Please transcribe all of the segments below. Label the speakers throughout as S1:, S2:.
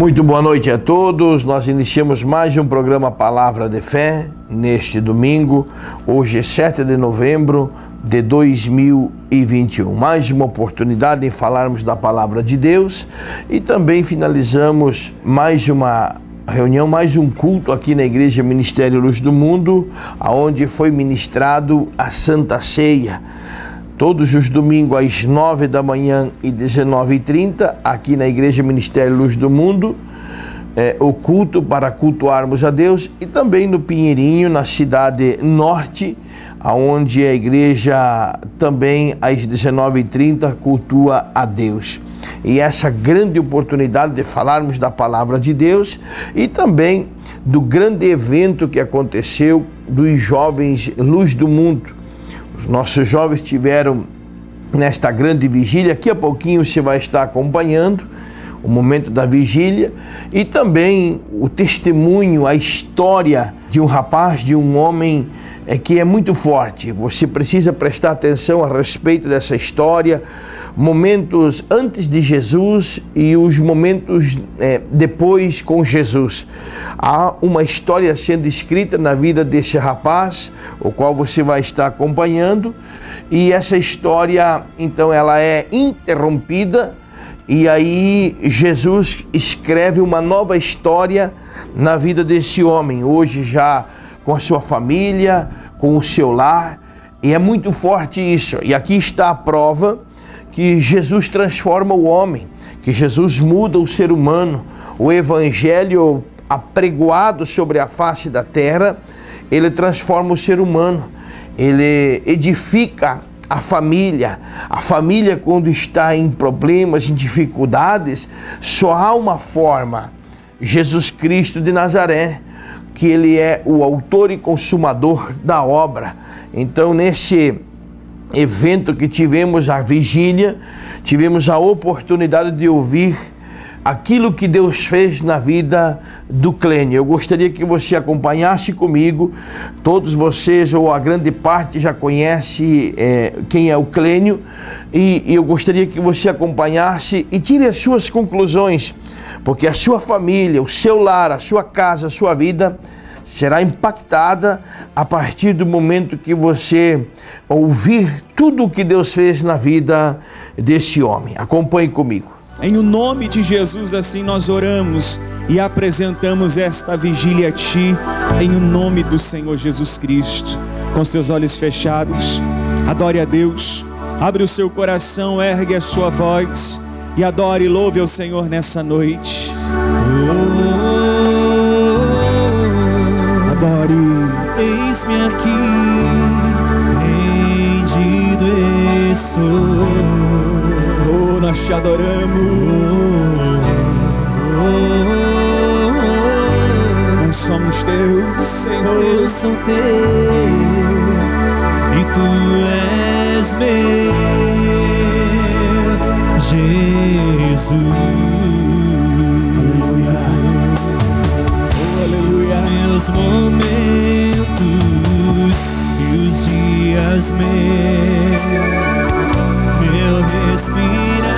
S1: Muito boa noite a todos. Nós iniciamos mais um programa Palavra de Fé neste domingo, hoje é 7 de novembro de 2021. Mais uma oportunidade de falarmos da Palavra de Deus e também finalizamos mais uma reunião, mais um culto aqui na Igreja Ministério Luz do Mundo, onde foi ministrado a Santa Ceia. Todos os domingos às 9 da manhã e 19h30, aqui na Igreja Ministério Luz do Mundo, o culto para cultuarmos a Deus, e também no Pinheirinho, na cidade norte, onde a igreja também às 19h30 cultua a Deus. E essa grande oportunidade de falarmos da Palavra de Deus e também do grande evento que aconteceu dos jovens Luz do Mundo. Os nossos jovens tiveram nesta grande vigília, daqui a pouquinho você vai estar acompanhando o momento da vigília e também o testemunho, a história de um rapaz, de um homem que é muito forte. Você precisa prestar atenção a respeito dessa história, momentos antes de Jesus e os momentos depois com Jesus. Há uma história sendo escrita na vida desse rapaz, o qual você vai estar acompanhando, e essa história, então, ela é interrompida, e aí Jesus escreve uma nova história na vida desse homem, hoje já com a sua família, com o seu lar, e é muito forte isso. E aqui está a prova que Jesus transforma o homem, que Jesus muda o ser humano. O evangelho apregoado sobre a face da terra, ele transforma o ser humano, ele edifica a família. A família, quando está em problemas, em dificuldades, só há uma forma: Jesus Cristo de Nazaré, que ele é o autor e consumador da obra. Então, nesse evento que tivemos, a vigília, tivemos a oportunidade de ouvir aquilo que Deus fez na vida do Clênio. Eu gostaria que você acompanhasse comigo. Todos vocês, ou a grande parte, já conhece quem é o Clênio, e eu gostaria que você acompanhasse e tire as suas conclusões, porque a sua família, o seu lar, a sua casa, a sua vida será impactada a partir do momento que você ouvir tudo o que Deus fez na vida desse homem. Acompanhe comigo.
S2: Em o nome de Jesus, assim nós oramos e apresentamos esta vigília a Ti, em o nome do Senhor Jesus Cristo. Com seus olhos fechados, adore a Deus, abre o seu coração, ergue a sua voz e adore e louve ao Senhor nessa noite. Adore.
S3: Eis-me aqui, rendido estou.
S2: Oh, nós te adoramos. Nós somos teus, Senhor.
S3: Eu sou teu e tu és meu, Jesus. Meus momentos e os dias meu respirar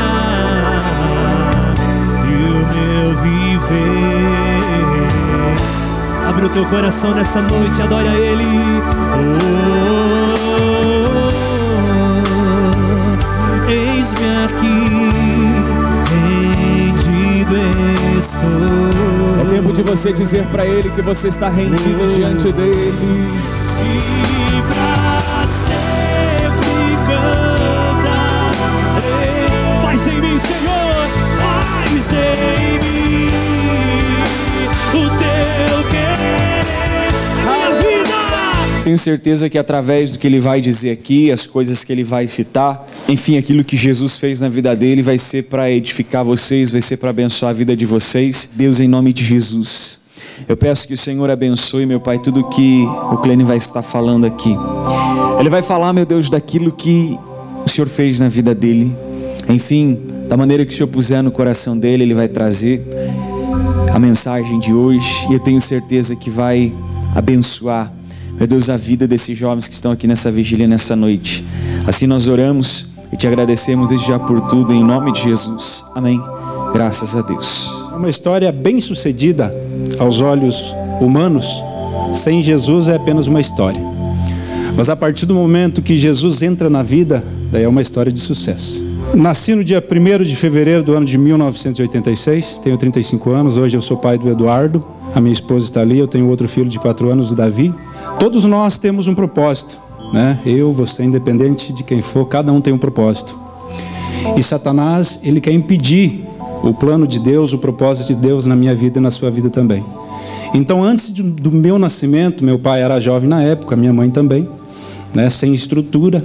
S3: e o meu viver. Abre o teu coração nessa noite, adore a Ele. Eis-me aqui, rendido estou.
S2: É tempo de você dizer para Ele que você está rendido diante dEle.
S3: E pra sempre cantarei.
S2: Faz em mim, Senhor,
S3: Faz em mim o teu querer, a vida.
S2: tenho certeza que através do que Ele vai dizer aqui, as coisas que Ele vai citar, enfim, aquilo que Jesus fez na vida dele vai ser para edificar vocês, vai ser para abençoar a vida de vocês. Deus, em nome de Jesus, eu peço que o Senhor abençoe, meu Pai, tudo que o Clênio vai estar falando aqui. Ele vai falar, meu Deus, daquilo que o Senhor fez na vida dele. Enfim, da maneira que o Senhor puser no coração dele, Ele vai trazer a mensagem de hoje. E eu tenho certeza que vai abençoar, meu Deus, a vida desses jovens que estão aqui nessa vigília, nessa noite. Assim nós oramos e te agradecemos desde já por tudo, em nome de Jesus. Amém. Graças a Deus.
S4: É uma história bem sucedida aos olhos humanos. Sem Jesus é apenas uma história. Mas a partir do momento que Jesus entra na vida, daí é uma história de sucesso. Nasci no dia 1º de fevereiro do ano de 1986, tenho 35 anos, hoje eu sou pai do Eduardo, a minha esposa está ali, eu tenho outro filho de 4 anos, o Davi. Todos nós temos um propósito, né? Eu, você, independente de quem for, cada um tem um propósito. E Satanás, ele quer impedir o plano de Deus, o propósito de Deus na minha vida e na sua vida também. Então, antes do meu nascimento, meu pai era jovem na época, minha mãe também, né? Sem estrutura.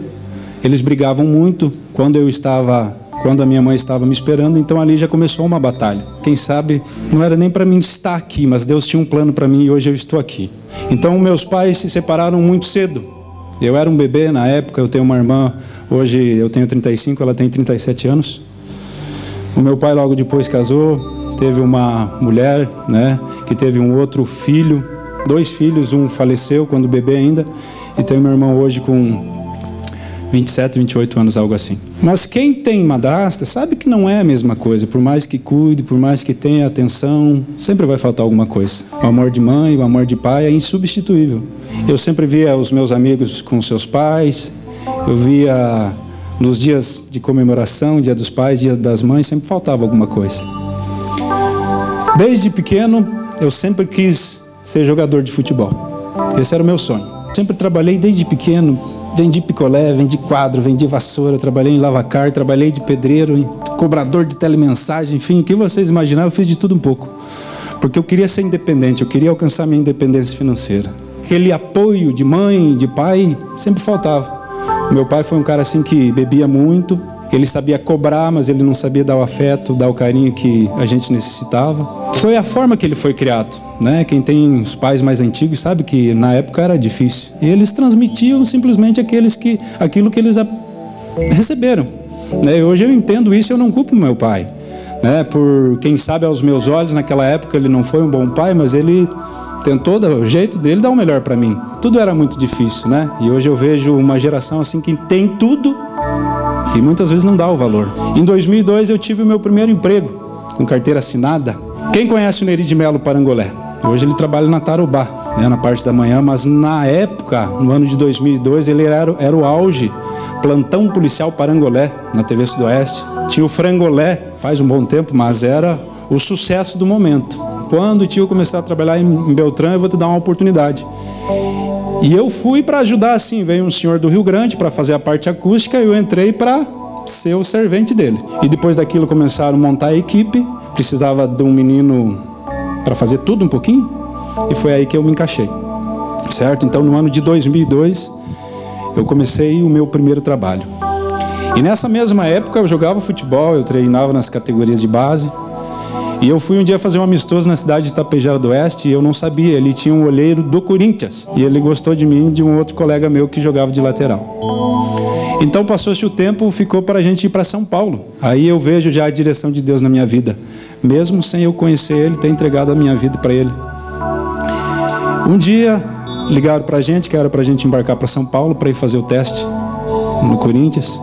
S4: Eles brigavam muito quando a minha mãe estava me esperando, então ali já começou uma batalha. Quem sabe, não era nem para mim estar aqui, mas Deus tinha um plano para mim e hoje eu estou aqui. Então meus pais se separaram muito cedo. Eu era um bebê na época, eu tenho uma irmã, hoje eu tenho 35, ela tem 37 anos. O meu pai logo depois casou, teve uma mulher, né, que teve um outro filho, 2 filhos, um faleceu quando bebê ainda, e tem meu irmão hoje com 27, 28 anos, algo assim. Mas quem tem madrasta sabe que não é a mesma coisa. Por mais que cuide, por mais que tenha atenção, sempre vai faltar alguma coisa. O amor de mãe, o amor de pai é insubstituível. Eu sempre via os meus amigos com seus pais, eu via nos dias de comemoração, dia dos pais, dia das mães, sempre faltava alguma coisa. Desde pequeno, eu sempre quis ser jogador de futebol. Esse era o meu sonho. Sempre trabalhei desde pequeno. Vendi picolé, vendi quadro, vendi vassoura, trabalhei em lavacar, trabalhei de pedreiro, em cobrador de telemensagem, enfim, o que vocês imaginaram, eu fiz de tudo um pouco. Porque eu queria ser independente, eu queria alcançar minha independência financeira. Aquele apoio de mãe, de pai, sempre faltava. O meu pai foi um cara assim que bebia muito, ele sabia cobrar, mas ele não sabia dar o afeto, dar o carinho que a gente necessitava. Foi a forma que ele foi criado, né? Quem tem os pais mais antigos sabe que na época era difícil. E eles transmitiam simplesmente aquilo que eles receberam, né? Hoje eu entendo isso e eu não culpo meu pai, né? Por quem sabe aos meus olhos, naquela época ele não foi um bom pai, mas ele tentou do jeito dele dar o melhor para mim. Tudo era muito difícil, né? E hoje eu vejo uma geração assim que tem tudo e muitas vezes não dá o valor. Em 2002 eu tive o meu primeiro emprego, com carteira assinada. Quem conhece o Neri de Melo Parangolé? Hoje ele trabalha na Tarubá, né, na parte da manhã, mas na época, no ano de 2002, ele era o auge, plantão policial Parangolé, na TV Sudoeste. Tinha o Frangolé, faz um bom tempo, mas era o sucesso do momento. Quando o tio começar a trabalhar em Beltrão, eu vou te dar uma oportunidade. E eu fui para ajudar, assim, veio um senhor do Rio Grande para fazer a parte acústica e eu entrei para ser o servente dele. E depois daquilo começaram a montar a equipe, precisava de um menino para fazer tudo um pouquinho, e foi aí que eu me encaixei, certo? Então no ano de 2002 eu comecei o meu primeiro trabalho. E nessa mesma época eu jogava futebol, eu treinava nas categorias de base. E eu fui um dia fazer um amistoso na cidade de Itapejara do Oeste e eu não sabia, ele tinha um olheiro do Corinthians. E ele gostou de mim e de um outro colega meu que jogava de lateral. Então passou-se o tempo, ficou para a gente ir para São Paulo. Aí eu vejo já a direção de Deus na minha vida. Mesmo sem eu conhecer ele, ter entregado a minha vida para ele. Um dia ligaram para a gente, que era para a gente embarcar para São Paulo para ir fazer o teste no Corinthians.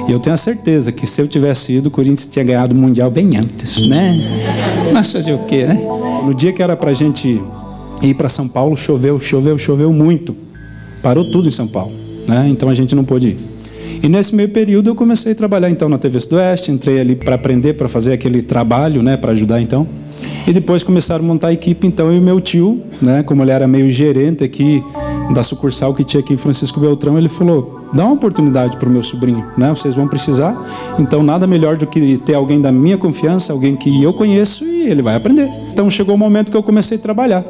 S4: E eu tenho a certeza que se eu tivesse ido, o Corinthians tinha ganhado o Mundial bem antes, né? Mas fazer o quê, né? No dia que era pra gente ir para São Paulo, choveu muito. Parou tudo em São Paulo, né? Então a gente não pôde ir. E nesse meio período eu comecei a trabalhar então na TV Sudoeste, entrei ali para aprender, para fazer aquele trabalho, né? Para ajudar então. E depois começaram a montar a equipe, então eu e meu tio, né? Como ele era meio gerente aqui da sucursal que tinha aqui em Francisco Beltrão, ele falou: dá uma oportunidade para o meu sobrinho, né? Vocês vão precisar, então nada melhor do que ter alguém da minha confiança, alguém que eu conheço e ele vai aprender. Então chegou o momento que eu comecei a trabalhar.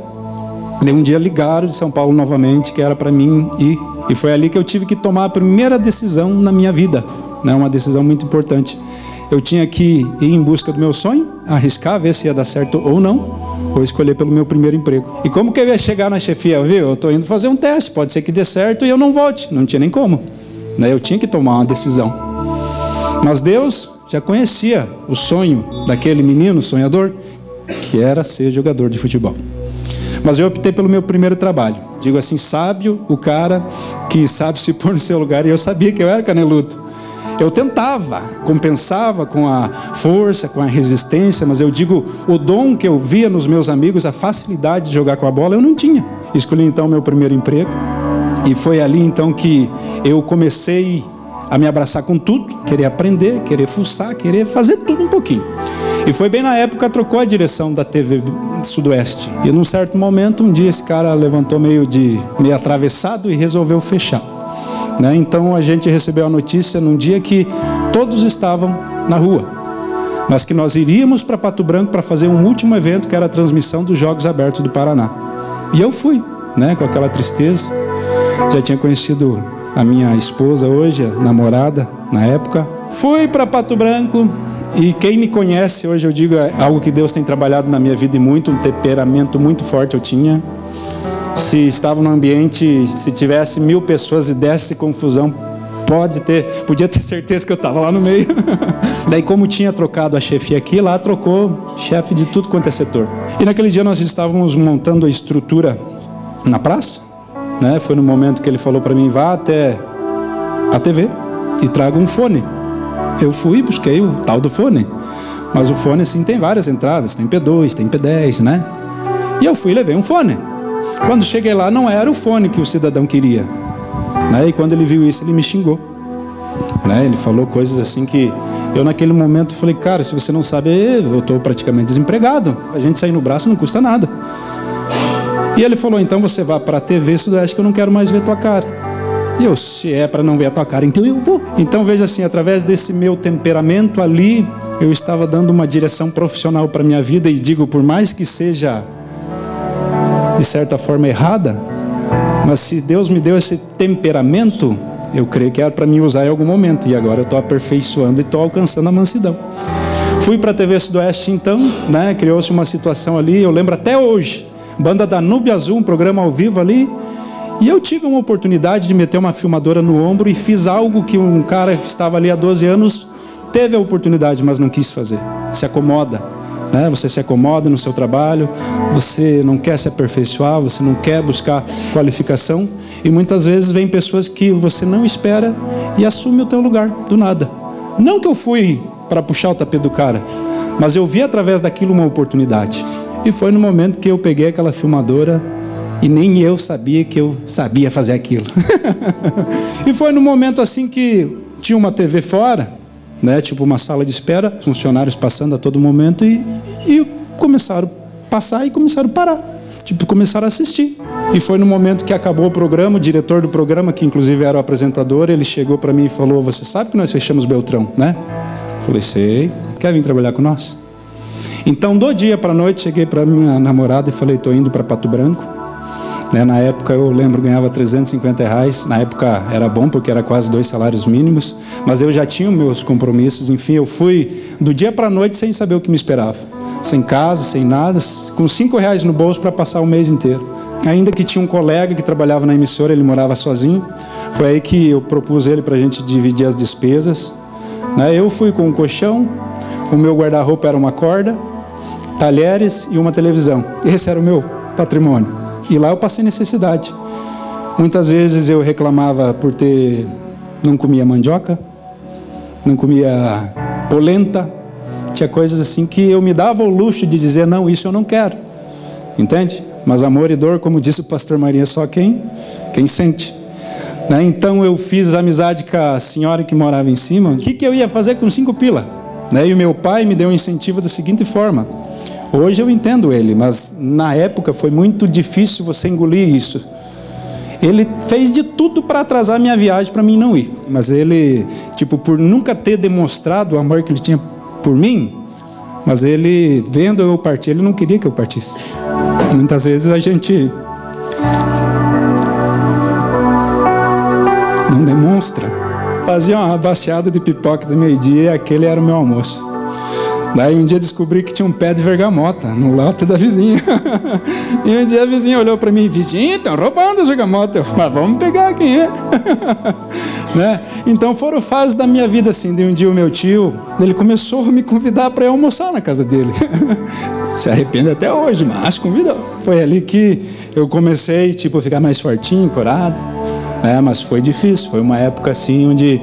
S4: E um dia ligaram de São Paulo novamente, que era para mim ir, e foi ali que eu tive que tomar a primeira decisão na minha vida, né? Uma decisão muito importante. Eu tinha que ir em busca do meu sonho, arriscar, ver se ia dar certo ou não, ou escolher pelo meu primeiro emprego. E como que eu ia chegar na chefia? Viu? Eu estou indo fazer um teste, pode ser que dê certo e eu não volte. Não tinha nem como, né? Eu tinha que tomar uma decisão. Mas Deus já conhecia o sonho daquele menino sonhador, que era ser jogador de futebol. Mas eu optei pelo meu primeiro trabalho. Digo assim, sábio o cara que sabe se pôr no seu lugar, e eu sabia que eu era caneludo. Eu tentava, compensava com a força, com a resistência, mas eu digo, o dom que eu via nos meus amigos, a facilidade de jogar com a bola, eu não tinha. Escolhi então meu primeiro emprego e foi ali então que eu comecei a me abraçar com tudo, querer aprender, querer fuçar, querer fazer tudo um pouquinho. E foi bem na época que trocou a direção da TV Sudoeste. E num certo momento, um dia esse cara levantou meio atravessado e resolveu fechar. Né? Então a gente recebeu a notícia num dia que todos estavam na rua, mas que nós iríamos para Pato Branco para fazer um último evento, que era a transmissão dos Jogos Abertos do Paraná. E eu fui, né, com aquela tristeza. Já tinha conhecido a minha esposa hoje, a namorada na época. Fui para Pato Branco e quem me conhece hoje, eu digo, é algo que Deus tem trabalhado na minha vida e muito, um temperamento muito forte eu tinha. Se estava no ambiente, se tivesse 1000 pessoas e desse confusão, podia ter certeza que eu estava lá no meio. Daí, como tinha trocado a chefia aqui, lá trocou chefe de tudo quanto é setor. E naquele dia nós estávamos montando a estrutura na praça, né? Foi no momento que ele falou para mim, vá até a TV e traga um fone. Eu fui, busquei o tal do fone, mas o fone assim tem várias entradas, tem P2, tem P10, né? E eu fui e levei um fone. Quando cheguei lá, não era o fone que o cidadão queria, né? E quando ele viu isso, ele me xingou, né? Ele falou coisas assim que eu naquele momento falei, cara, se você não sabe, eu estou praticamente desempregado, a gente sair no braço não custa nada. E ele falou, então você vai para a TV Sudoeste que eu não quero mais ver tua cara. E eu, se é para não ver a tua cara, então eu vou. Então veja assim, através desse meu temperamento ali, eu estava dando uma direção profissional para minha vida. E digo, por mais que seja de certa forma errada, mas se Deus me deu esse temperamento, eu creio que era para mim usar em algum momento. E agora eu estou aperfeiçoando e estou alcançando a mansidão. Fui para a TV Sudoeste então, né? Criou-se uma situação ali, eu lembro até hoje, Banda Danúbio Azul, um programa ao vivo ali. E eu tive uma oportunidade de meter uma filmadora no ombro e fiz algo que um cara que estava ali há 12 anos teve a oportunidade, mas não quis fazer. Se acomoda, né? Você se acomoda no seu trabalho, você não quer se aperfeiçoar, você não quer buscar qualificação. E muitas vezes vem pessoas que você não espera e assume o teu lugar, do nada. Não que eu fui para puxar o tapete do cara, mas eu vi através daquilo uma oportunidade. E foi no momento que eu peguei aquela filmadora e nem eu sabia que eu sabia fazer aquilo. E foi no momento assim que tinha uma TV fora, né, tipo uma sala de espera, funcionários passando a todo momento e começaram a passar e começaram a parar. Tipo, começaram a assistir. E foi no momento que acabou o programa, o diretor do programa, que inclusive era o apresentador, ele chegou para mim e falou, você sabe que nós fechamos Beltrão, né? Falei, sei. Quer vir trabalhar com nós? Então, do dia para a noite, cheguei para minha namorada e falei, estou indo para Pato Branco. Né, na época, eu lembro, ganhava R$350. Na época era bom, porque era quase 2 salários mínimos. Mas eu já tinha meus compromissos. Enfim, eu fui do dia para a noite sem saber o que me esperava. Sem casa, sem nada, com R$5 no bolso para passar o mês inteiro. Ainda que tinha um colega que trabalhava na emissora, ele morava sozinho. Foi aí que eu propus ele para a gente dividir as despesas. Né, eu fui com um colchão, o meu guarda-roupa era uma corda, talheres e uma televisão. Esse era o meu patrimônio. E lá eu passei necessidade. Muitas vezes eu reclamava por não comia mandioca, não comia polenta. Tinha coisas assim que eu me dava o luxo de dizer, não, isso eu não quero. Entende? Mas amor e dor, como disse o pastor Maria, só quem sente. Né? Então eu fiz amizade com a senhora que morava em cima. O que eu ia fazer com 5 pila? Né? E o meu pai me deu um incentivo da seguinte forma. Hoje eu entendo ele, mas na época foi muito difícil você engolir isso. Ele fez de tudo para atrasar a minha viagem para mim não ir. Mas ele, tipo, por nunca ter demonstrado o amor que ele tinha por mim, mas ele, vendo eu partir, ele não queria que eu partisse. Muitas vezes a gente não demonstra. Fazia uma baciada de pipoca de meio-dia e aquele era o meu almoço. Daí um dia descobri que tinha um pé de vergamota no lote da vizinha. E um dia a vizinha olhou para mim, vizinha, estão roubando as vergamotas. Eu falei, mas vamos pegar quem é. Né? Então foram fases da minha vida assim. De um dia o meu tio, ele começou a me convidar para ir almoçar na casa dele. Se arrepende até hoje, mas convidou. Foi ali que eu comecei tipo, a ficar mais fortinho, corado. Mas foi difícil, foi uma época assim onde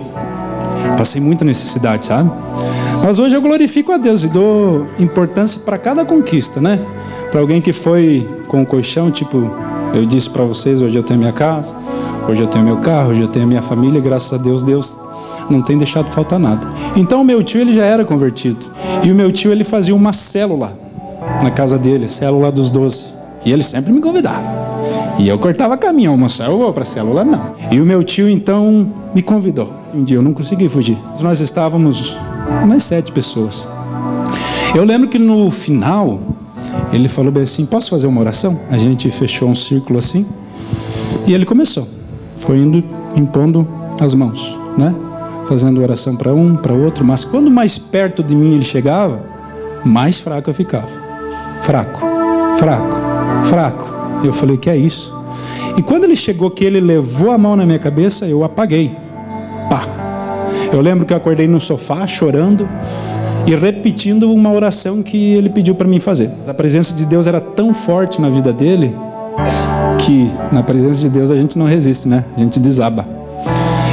S4: Passei muita necessidade, sabe? Mas hoje eu glorifico a Deus e dou importância para cada conquista, né? Para alguém que foi com o colchão, tipo, eu disse para vocês, hoje eu tenho minha casa, hoje eu tenho meu carro, hoje eu tenho a minha família, e graças a Deus, Deus não tem deixado faltar nada. Então o meu tio, ele já era convertido. E o meu tio, ele fazia uma célula na casa dele, célula dos 12. E ele sempre me convidava. E eu cortava caminho, almoçar, eu vou para a célula, não. E o meu tio, então, me convidou. Um dia eu não consegui fugir. Nós estávamos umas 7 pessoas. Eu lembro que no final, ele falou bem assim, posso fazer uma oração? A gente fechou um círculo assim. E ele começou. Foi indo, impondo as mãos, né? Fazendo oração para um, para outro. Mas quando mais perto de mim ele chegava, mais fraco eu ficava. Fraco, fraco, fraco. Eu falei, que é isso? E quando ele chegou, que ele levou a mão na minha cabeça, eu apaguei. Pá. Eu lembro que eu acordei no sofá, chorando e repetindo uma oração que ele pediu para mim fazer. A presença de Deus era tão forte na vida dele, que na presença de Deus a gente não resiste, né? A gente desaba.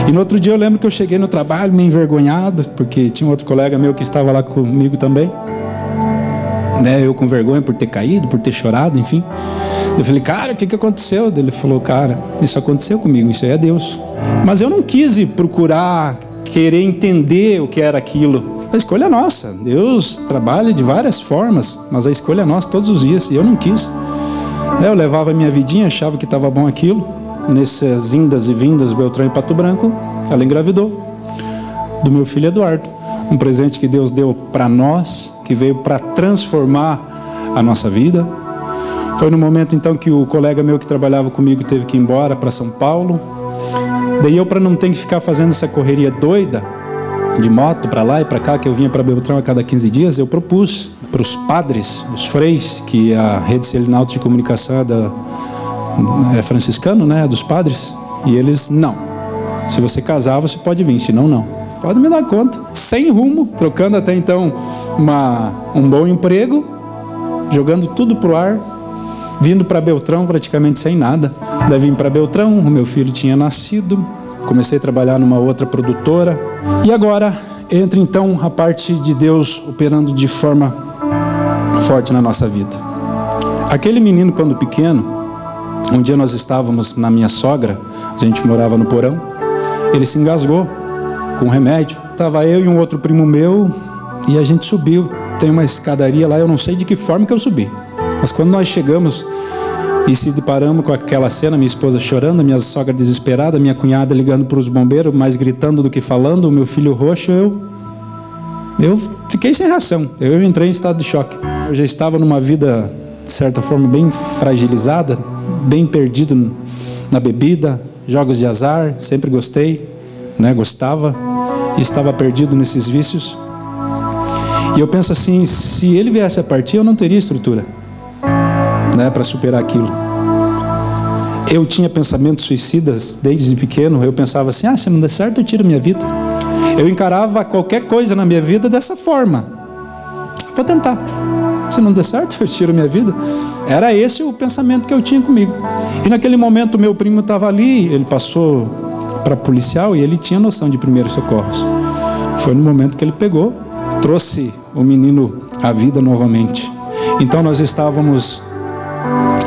S4: E no outro dia eu lembro que eu cheguei no trabalho meio envergonhado, porque tinha um outro colega meu que estava lá comigo também, né? Eu com vergonha por ter caído, por ter chorado, enfim. Eu falei, cara, o que aconteceu? Ele falou, cara, isso aconteceu comigo, isso aí é Deus. Mas eu não quis procurar, querer entender o que era aquilo. A escolha é nossa. Deus trabalha de várias formas, mas a escolha é nossa todos os dias. E eu não quis. Eu levava a minha vidinha, achava que estava bom aquilo. Nessas indas e vindas, Beltrão e Pato Branco, ela engravidou do meu filho Eduardo. Um presente que Deus deu para nós, que veio para transformar a nossa vida. Foi no momento então que o colega meu que trabalhava comigo teve que ir embora para São Paulo. Daí eu, para não ter que ficar fazendo essa correria doida de moto para lá e para cá, que eu vinha para Beltrão a cada 15 dias, eu propus para os padres, os freis, que a rede Selinalto de comunicação é franciscano, né, dos padres, e eles, não. Se você casar, você pode vir, senão não. Pode me dar conta. Sem rumo, trocando até então um bom emprego, jogando tudo pro ar, vindo para Beltrão praticamente sem nada. Daí vim para Beltrão, o meu filho tinha nascido, comecei a trabalhar numa outra produtora. E agora entra então a parte de Deus operando de forma forte na nossa vida. Aquele menino, quando pequeno, um dia nós estávamos na minha sogra, a gente morava no porão, ele se engasgou com um remédio. Estava eu e um outro primo meu e a gente subiu. Tem uma escadaria lá, eu não sei de que forma que eu subi. Mas quando nós chegamos e se deparamos com aquela cena, minha esposa chorando, minha sogra desesperada, minha cunhada ligando para os bombeiros, mais gritando do que falando, o meu filho roxo, eu fiquei sem reação. Eu entrei em estado de choque. Eu já estava numa vida, de certa forma, bem fragilizada, bem perdido na bebida, jogos de azar, sempre gostei, né? Gostava e estava perdido nesses vícios. E eu penso assim, se ele viesse a partir, eu não teria estrutura, né, para superar aquilo. Eu tinha pensamentos suicidas desde pequeno. Eu pensava assim, se não der certo eu tiro minha vida. Eu encarava qualquer coisa na minha vida dessa forma. Vou tentar, se não der certo eu tiro minha vida. Era esse o pensamento que eu tinha comigo. E naquele momento meu primo estava ali, ele passou para policial e ele tinha noção de primeiros socorros. Foi no momento que ele pegou, trouxe o menino à vida novamente. Então nós estávamos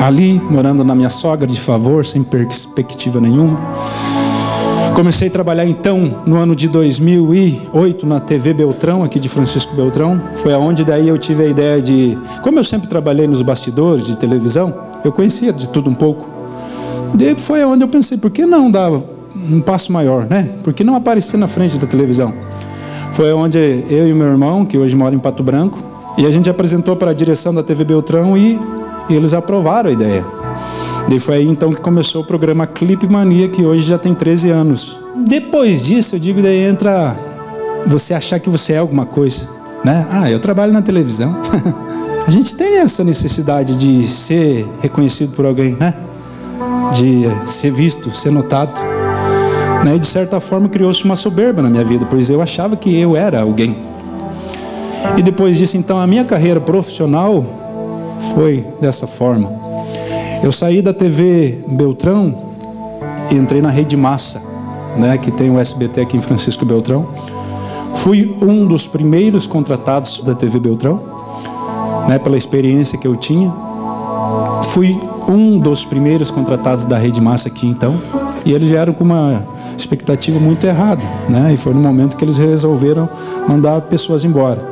S4: ali, morando na minha sogra de favor, sem perspectiva nenhuma. Comecei a trabalhar então no ano de 2008 na TV Beltrão, aqui de Francisco Beltrão. Foi aonde daí eu tive a ideia de, como eu sempre trabalhei nos bastidores de televisão, eu conhecia de tudo um pouco. Daí foi aonde eu pensei, por que não dar um passo maior, né? Por que não aparecer na frente da televisão? Foi onde eu e meu irmão, que hoje mora em Pato Branco, e a gente apresentou para a direção da TV Beltrão e eles aprovaram a ideia. E foi aí então que começou o programa Clipe Mania, que hoje já tem 13 anos. Depois disso, eu digo, daí entra você achar que você é alguma coisa, né? Eu trabalho na televisão. A gente tem essa necessidade de ser reconhecido por alguém, né? De ser visto, ser notado. E de certa forma criou-se uma soberba na minha vida, pois eu achava que eu era alguém. E depois disso, então, a minha carreira profissional foi dessa forma. Eu saí da TV Beltrão e entrei na Rede Massa, né, que tem o SBT aqui em Francisco Beltrão. Fui um dos primeiros contratados da TV Beltrão, né, pela experiência que eu tinha. Fui um dos primeiros contratados da Rede Massa aqui, então. E eles vieram com uma expectativa muito errada, né? E foi no momento que eles resolveram mandar pessoas embora.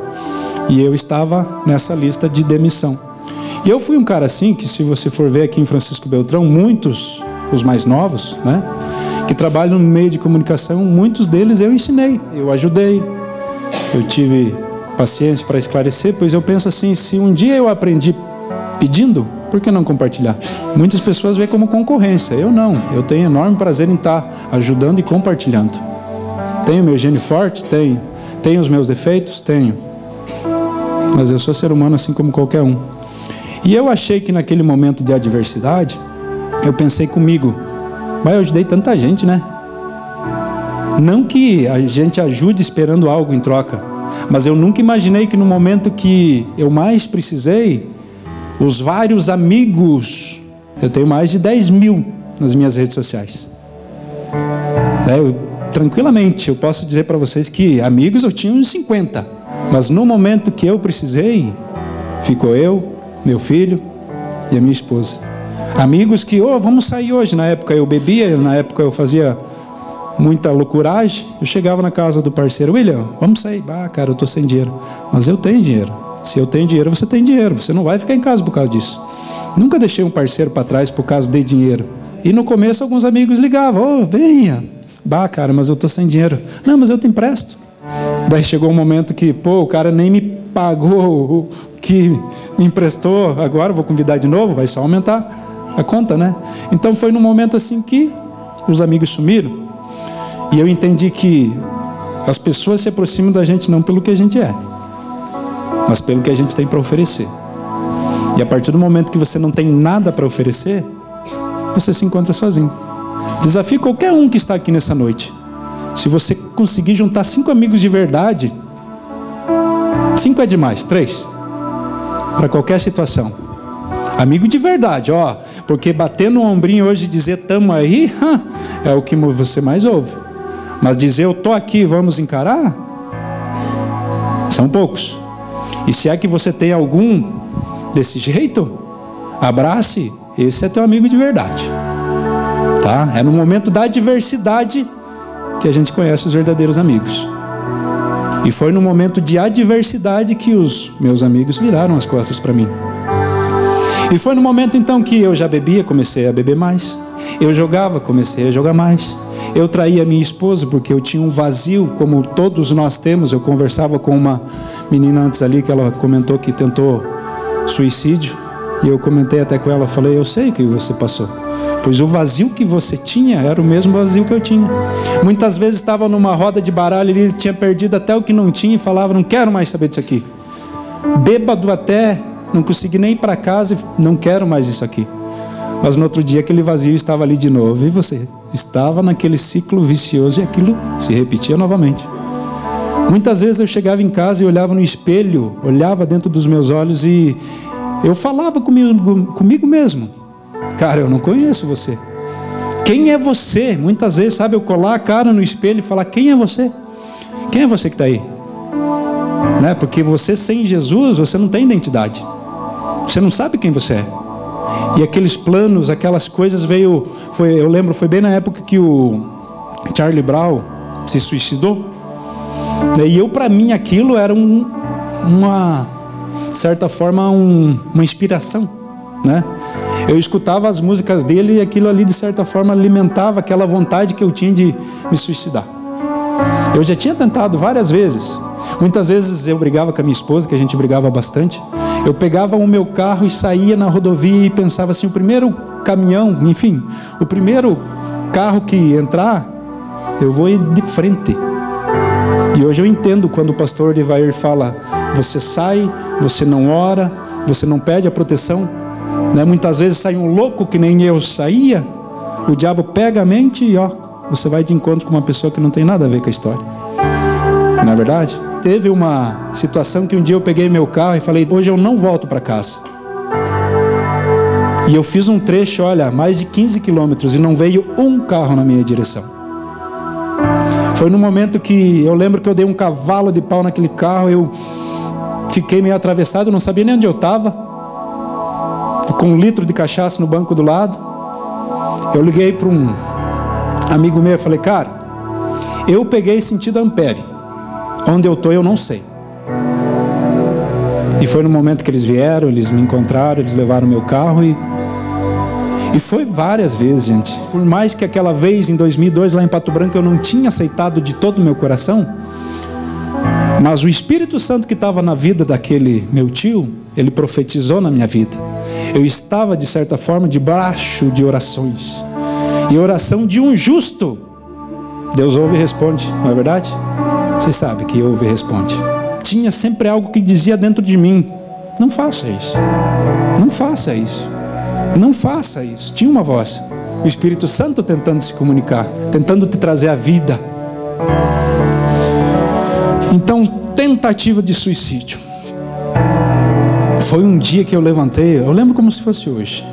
S4: E eu estava nessa lista de demissão. E eu fui um cara assim, que se você for ver aqui em Francisco Beltrão, muitos, os mais novos, né, que trabalham no meio de comunicação, muitos deles eu ensinei, eu ajudei, eu tive paciência para esclarecer, pois eu penso assim, se um dia eu aprendi pedindo, por que não compartilhar? Muitas pessoas veem como concorrência, eu não, eu tenho enorme prazer em estar ajudando e compartilhando. Tenho meu gênio forte? Tenho os meus defeitos? Tenho. Mas eu sou ser humano assim como qualquer um. E eu achei que naquele momento de adversidade, eu pensei comigo, mas eu ajudei tanta gente, né? Não que a gente ajude esperando algo em troca, mas eu nunca imaginei que no momento que eu mais precisei, os vários amigos, eu tenho mais de 10 mil nas minhas redes sociais. Tranquilamente, eu posso dizer para vocês que amigos eu tinha uns 50, mas no momento que eu precisei, ficou eu, meu filho e a minha esposa. Amigos que, vamos sair hoje. Na época eu bebia, na época eu fazia muita loucuragem. Eu chegava na casa do parceiro, William, vamos sair. Cara, eu tô sem dinheiro. Mas eu tenho dinheiro. Se eu tenho dinheiro, você tem dinheiro. Você não vai ficar em casa por causa disso. Nunca deixei um parceiro para trás por causa de dinheiro. E no começo alguns amigos ligavam, venha. Cara, mas eu tô sem dinheiro. Não, mas eu te empresto. Daí chegou um momento que, o cara nem me pagou que me emprestou, agora vou convidar de novo, vai só aumentar a conta, né? Então foi num momento assim que os amigos sumiram e eu entendi que as pessoas se aproximam da gente não pelo que a gente é, mas pelo que a gente tem para oferecer. E a partir do momento que você não tem nada para oferecer, você se encontra sozinho. Desafio qualquer um que está aqui nessa noite. Se você conseguir juntar 5 amigos de verdade, 5 é demais, 3 para qualquer situação. Amigo de verdade, porque bater no ombrinho hoje e dizer tamo aí, é o que você mais ouve. Mas dizer eu tô aqui, vamos encarar, são poucos. E se é que você tem algum desse jeito, abrace, esse é teu amigo de verdade, tá? É no momento da adversidade que a gente conhece os verdadeiros amigos. E foi no momento de adversidade que os meus amigos viraram as costas para mim. E foi no momento então que eu já bebia, comecei a beber mais. Eu jogava, comecei a jogar mais. Eu traía minha esposa porque eu tinha um vazio, como todos nós temos. Eu conversava com uma menina antes ali que ela comentou que tentou suicídio. E eu comentei até com ela, falei, eu sei o que você passou. Pois o vazio que você tinha era o mesmo vazio que eu tinha. Muitas vezes estava numa roda de baralho, ele tinha perdido até o que não tinha e falava, não quero mais saber disso aqui. Bêbado até, não consegui nem ir para casa e não quero mais isso aqui. Mas no outro dia aquele vazio estava ali de novo e você estava naquele ciclo vicioso e aquilo se repetia novamente. Muitas vezes eu chegava em casa e olhava no espelho, olhava dentro dos meus olhos e eu falava comigo mesmo. Cara, eu não conheço você. Quem é você? Muitas vezes, sabe, eu colar a cara no espelho e falar, quem é você? Quem é você que está aí? Né? Porque você sem Jesus, você não tem identidade. Você não sabe quem você é. E aqueles planos, aquelas coisas eu lembro, foi bem na época que o Charlie Brown se suicidou. E eu, para mim, aquilo era uma certa forma, uma inspiração, né? Eu escutava as músicas dele e aquilo ali, de certa forma, alimentava aquela vontade que eu tinha de me suicidar. Eu já tinha tentado várias vezes. Muitas vezes eu brigava com a minha esposa, que a gente brigava bastante. Eu pegava o meu carro e saía na rodovia e pensava assim, o primeiro caminhão, enfim, o primeiro carro que entrar, eu vou ir de frente. E hoje eu entendo quando o pastor Evair fala, você sai, você não ora, você não pede a proteção, né? Muitas vezes sai um louco que nem eu saía, o diabo pega a mente e você vai de encontro com uma pessoa que não tem nada a ver com a história. Não é verdade? Teve uma situação que um dia eu peguei meu carro e falei, hoje eu não volto para casa. E eu fiz um trecho, mais de 15 quilômetros e não veio um carro na minha direção. Foi no momento que eu lembro que eu dei um cavalo de pau naquele carro, eu fiquei meio atravessado, não sabia nem onde eu estava, com 1 litro de cachaça no banco do lado. Eu liguei para um amigo meu e falei: cara, eu peguei sentido Ampere, onde eu estou eu não sei. E foi no momento que eles vieram, eles me encontraram, eles levaram meu carro e foi várias vezes, gente. Por mais que aquela vez, em 2002, lá em Pato Branco, eu não tinha aceitado de todo o meu coração, mas o Espírito Santo que estava na vida daquele meu tio, ele profetizou na minha vida. Eu estava, de certa forma, debaixo de orações. E oração de um justo, Deus ouve e responde, não é verdade? Vocês sabem que ouve e responde. Tinha sempre algo que dizia dentro de mim: não faça isso, não faça isso, não faça isso. Tinha uma voz, o Espírito Santo tentando se comunicar, tentando te trazer a vida. Então, tentativa de suicídio. Foi um dia que eu levantei, eu lembro como se fosse hoje.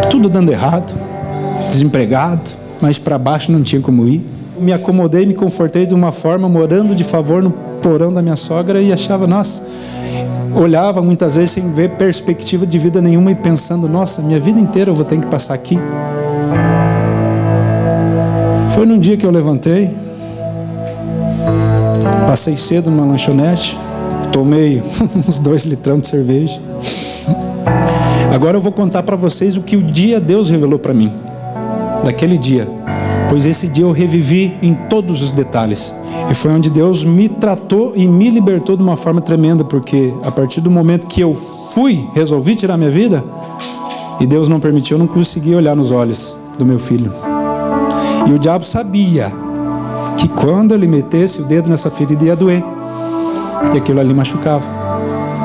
S4: Tudo dando errado, desempregado, mas para baixo não tinha como ir. Me acomodei, me confortei de uma forma, morando de favor no porão da minha sogra, e achava, nossa, olhava muitas vezes sem ver perspectiva de vida nenhuma e pensando: nossa, minha vida inteira eu vou ter que passar aqui. Foi num dia que eu levantei, passei cedo numa lanchonete, tomei uns 2 litrão de cerveja. Agora eu vou contar para vocês o que o dia Deus revelou para mim, daquele dia, pois esse dia eu revivi em todos os detalhes. E foi onde Deus me tratou e me libertou de uma forma tremenda, porque a partir do momento que eu resolvi tirar minha vida, e Deus não permitiu, eu não consegui olhar nos olhos do meu filho. E o diabo sabia que quando ele metesse o dedo nessa ferida ia doer, e aquilo ali machucava.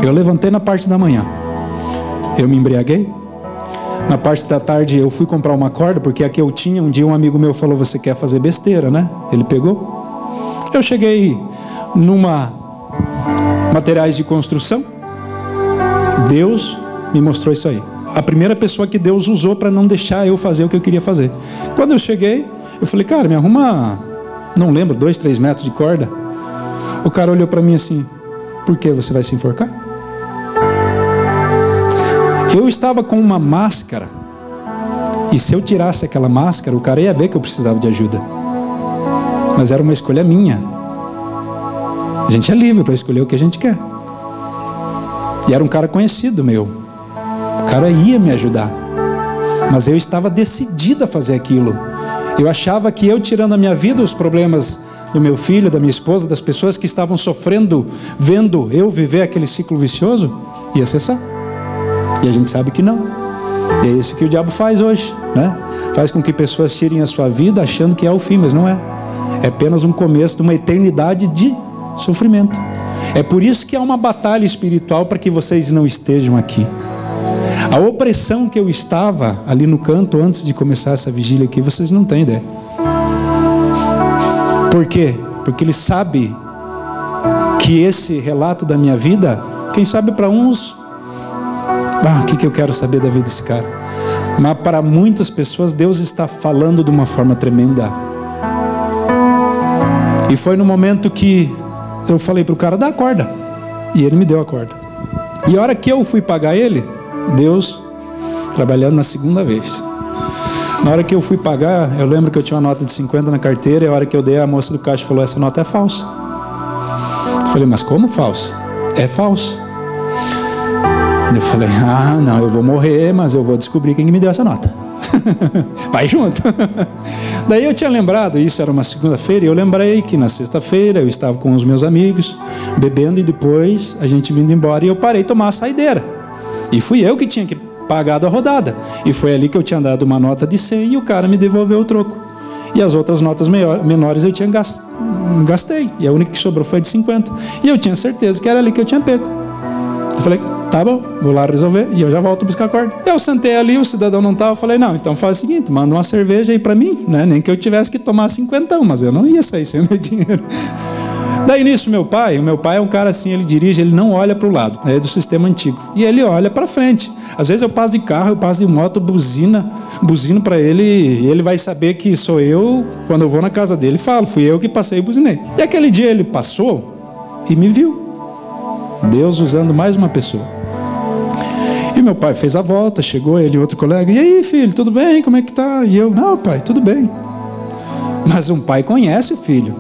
S4: Eu levantei na parte da manhã, eu me embriaguei. Na parte da tarde eu fui comprar uma corda, porque a que eu tinha, um dia um amigo meu falou: você quer fazer besteira, né? Ele pegou. Eu cheguei numa materiais de construção. Deus me mostrou isso aí. A primeira pessoa que Deus usou para não deixar eu fazer o que eu queria fazer. Quando eu cheguei, eu falei: cara, me arruma, não lembro, 2, 3 metros de corda. O cara olhou para mim assim: por que você vai se enforcar? Eu estava com uma máscara, e se eu tirasse aquela máscara, o cara ia ver que eu precisava de ajuda. Mas era uma escolha minha. A gente é livre para escolher o que a gente quer. E era um cara conhecido meu. O cara ia me ajudar. Mas eu estava decidido a fazer aquilo. Eu achava que eu tirando a minha vida, os problemas do meu filho, da minha esposa, das pessoas que estavam sofrendo, vendo eu viver aquele ciclo vicioso, ia cessar. E a gente sabe que não. E é isso que o diabo faz hoje, né? Faz com que pessoas tirem a sua vida achando que é o fim, mas não é. É apenas um começo de uma eternidade de sofrimento. É por isso que há uma batalha espiritual para que vocês não estejam aqui. A opressão que eu estava ali no canto antes de começar essa vigília aqui, vocês não têm ideia. Por quê? Porque ele sabe que esse relato da minha vida, quem sabe para uns, o que eu quero saber da vida desse cara? Mas para muitas pessoas Deus está falando de uma forma tremenda. E foi no momento que eu falei para o cara: dá a corda. E ele me deu a corda. E a hora que eu fui pagar ele, Deus trabalhando na segunda vez. Na hora que eu fui pagar, eu lembro que eu tinha uma nota de 50 na carteira, e a hora que eu dei, a moça do caixa falou: essa nota é falsa. Eu falei: mas como falsa? É falsa. Eu falei: não, eu vou morrer, mas eu vou descobrir quem me deu essa nota. Vai junto. Daí eu tinha lembrado, isso era uma segunda-feira, e eu lembrei que na sexta-feira eu estava com os meus amigos, bebendo, e depois a gente vindo embora, e eu parei tomar a saideira. E fui eu que tinha que pagado a rodada. E foi ali que eu tinha dado uma nota de 100 e o cara me devolveu o troco. E as outras notas menores eu tinha gastei. E a única que sobrou foi de 50. E eu tinha certeza que era ali que eu tinha pego. Eu falei: tá bom, vou lá resolver e eu já volto buscar a corda. Eu sentei ali, o cidadão não estava, eu falei: não, então faz o seguinte, manda uma cerveja aí para mim, né? Nem que eu tivesse que tomar 50, mas eu não ia sair sem o meu dinheiro. Daí nisso o meu pai é um cara assim, ele dirige, ele não olha para o lado, é do sistema antigo, e ele olha para frente. Às vezes eu passo de carro, eu passo de moto, buzino para ele, e ele vai saber que sou eu. Quando eu vou na casa dele, falo, fui eu que passei e buzinei. E aquele dia ele passou e me viu. Deus usando mais uma pessoa. E meu pai fez a volta, chegou ele e outro colega, e aí filho, tudo bem, como é que tá? E eu, não pai, tudo bem. Mas um pai conhece o filho,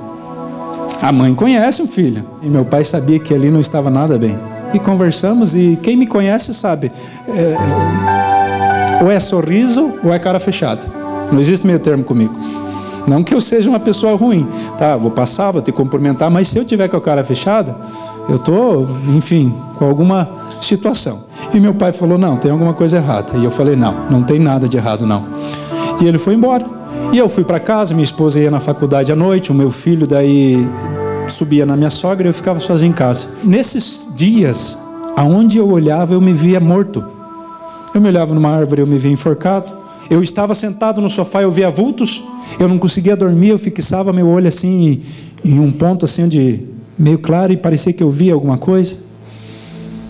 S4: a mãe conhece o filho, e meu pai sabia que ali não estava nada bem. E conversamos, e quem me conhece sabe, ou é sorriso ou é cara fechada. Não existe meio termo comigo. Não que eu seja uma pessoa ruim, tá? Vou passar, vou te cumprimentar, mas se eu tiver com a cara fechada, eu tô, enfim, com alguma situação. E meu pai falou, não, tem alguma coisa errada. E eu falei, não tem nada de errado não. E ele foi embora. E eu fui para casa, minha esposa ia na faculdade à noite, o meu filho daí subia na minha sogra e eu ficava sozinho em casa. Nesses dias, aonde eu olhava, eu me via morto. Eu me olhava numa árvore, eu me via enforcado. Eu estava sentado no sofá, eu via vultos. Eu não conseguia dormir, eu fixava meu olho assim, em um ponto assim, onde meio claro, e parecia que eu via alguma coisa.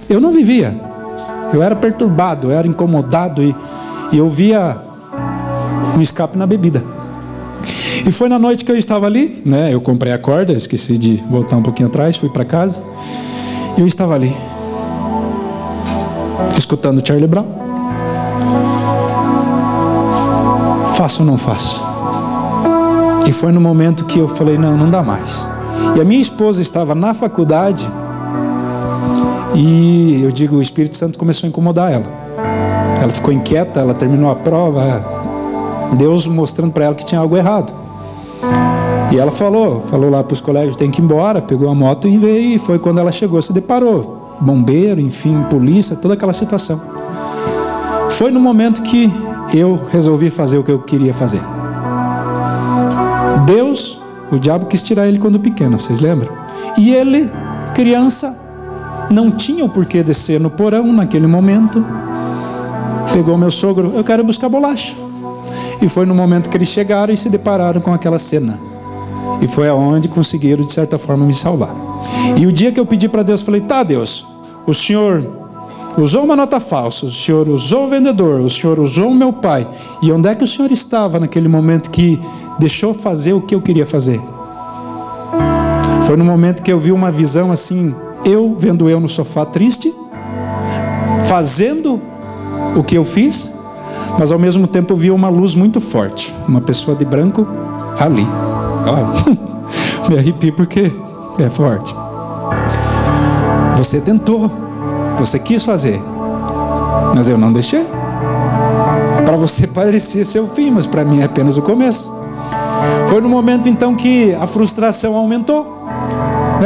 S4: Eu não vivia. Eu era perturbado, eu era incomodado, e eu via um escape na bebida. E foi na noite que eu estava ali, né? Eu comprei a corda, esqueci de voltar um pouquinho atrás, fui para casa. E eu estava ali, escutando Charlie Brown. Faço ou não faço? E foi no momento que eu falei, não dá mais. E a minha esposa estava na faculdade, e eu digo, o Espírito Santo começou a incomodar ela. Ela ficou inquieta, ela terminou a prova, Deus mostrando para ela que tinha algo errado. E ela falou lá para os colegas, tem que ir embora, pegou a moto e veio, e foi quando ela chegou, se deparou, bombeiro, enfim, polícia, toda aquela situação. Foi no momento que eu resolvi fazer o que eu queria fazer. Deus, o diabo quis tirar ele quando pequeno, vocês lembram? E ele, criança, não tinha o porquê descer no porão naquele momento. Pegou meu sogro, eu quero buscar bolacha. E foi no momento que eles chegaram e se depararam com aquela cena. E foi aonde conseguiram, de certa forma, me salvar. E o dia que eu pedi para Deus, falei, tá Deus, o Senhor usou uma nota falsa, o Senhor usou o vendedor, o Senhor usou o meu pai. E onde é que o Senhor estava naquele momento que deixou fazer o que eu queria fazer? Foi no momento que eu vi uma visão assim, vendo eu no sofá triste, fazendo o que eu fiz, mas ao mesmo tempo eu vi uma luz muito forte, uma pessoa de branco ali. Me arrepio porque é forte. Você tentou, você quis fazer, mas eu não deixei. Para você parecia ser o fim, mas para mim é apenas o começo. Foi no momento então que a frustração aumentou,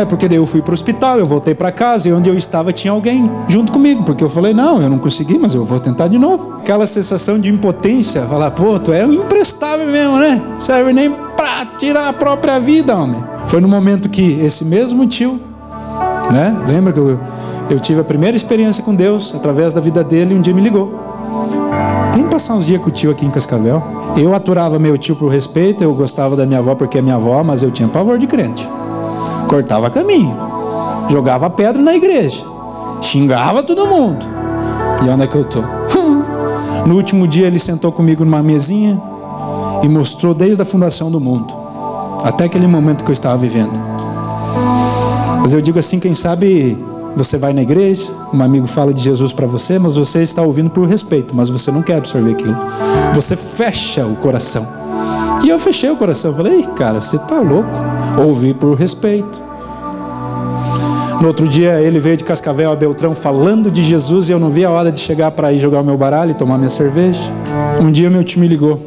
S4: porque daí eu fui para o hospital, eu voltei para casa, e onde eu estava tinha alguém junto comigo, porque eu falei, não, eu não consegui, mas eu vou tentar de novo. Aquela sensação de impotência, falar, pô, tu é um imprestável mesmo, né? Serve nem para tirar a própria vida, homem. Foi no momento que esse mesmo tio, lembra que eu tive a primeira experiência com Deus, através da vida dele, e um dia me ligou. Vem passar uns dias com o tio aqui em Cascavel. Eu aturava meu tio por respeito, eu gostava da minha avó porque é minha avó, mas eu tinha pavor de crente. Cortava caminho, jogava pedra na igreja, xingava todo mundo. E onde é que eu tô? No último dia ele sentou comigo numa mesinha e mostrou desde a fundação do mundo até aquele momento que eu estava vivendo. Mas eu digo assim, quem sabe você vai na igreja, um amigo fala de Jesus para você, mas você está ouvindo por respeito, mas você não quer absorver aquilo. Você fecha o coração. E eu fechei o coração, falei, cara, você tá louco. Ouvi por respeito. No outro dia ele veio de Cascavel a Beltrão falando de Jesus, e eu não vi a hora de chegar para ir jogar o meu baralho e tomar minha cerveja. Um dia meu tio me ligou,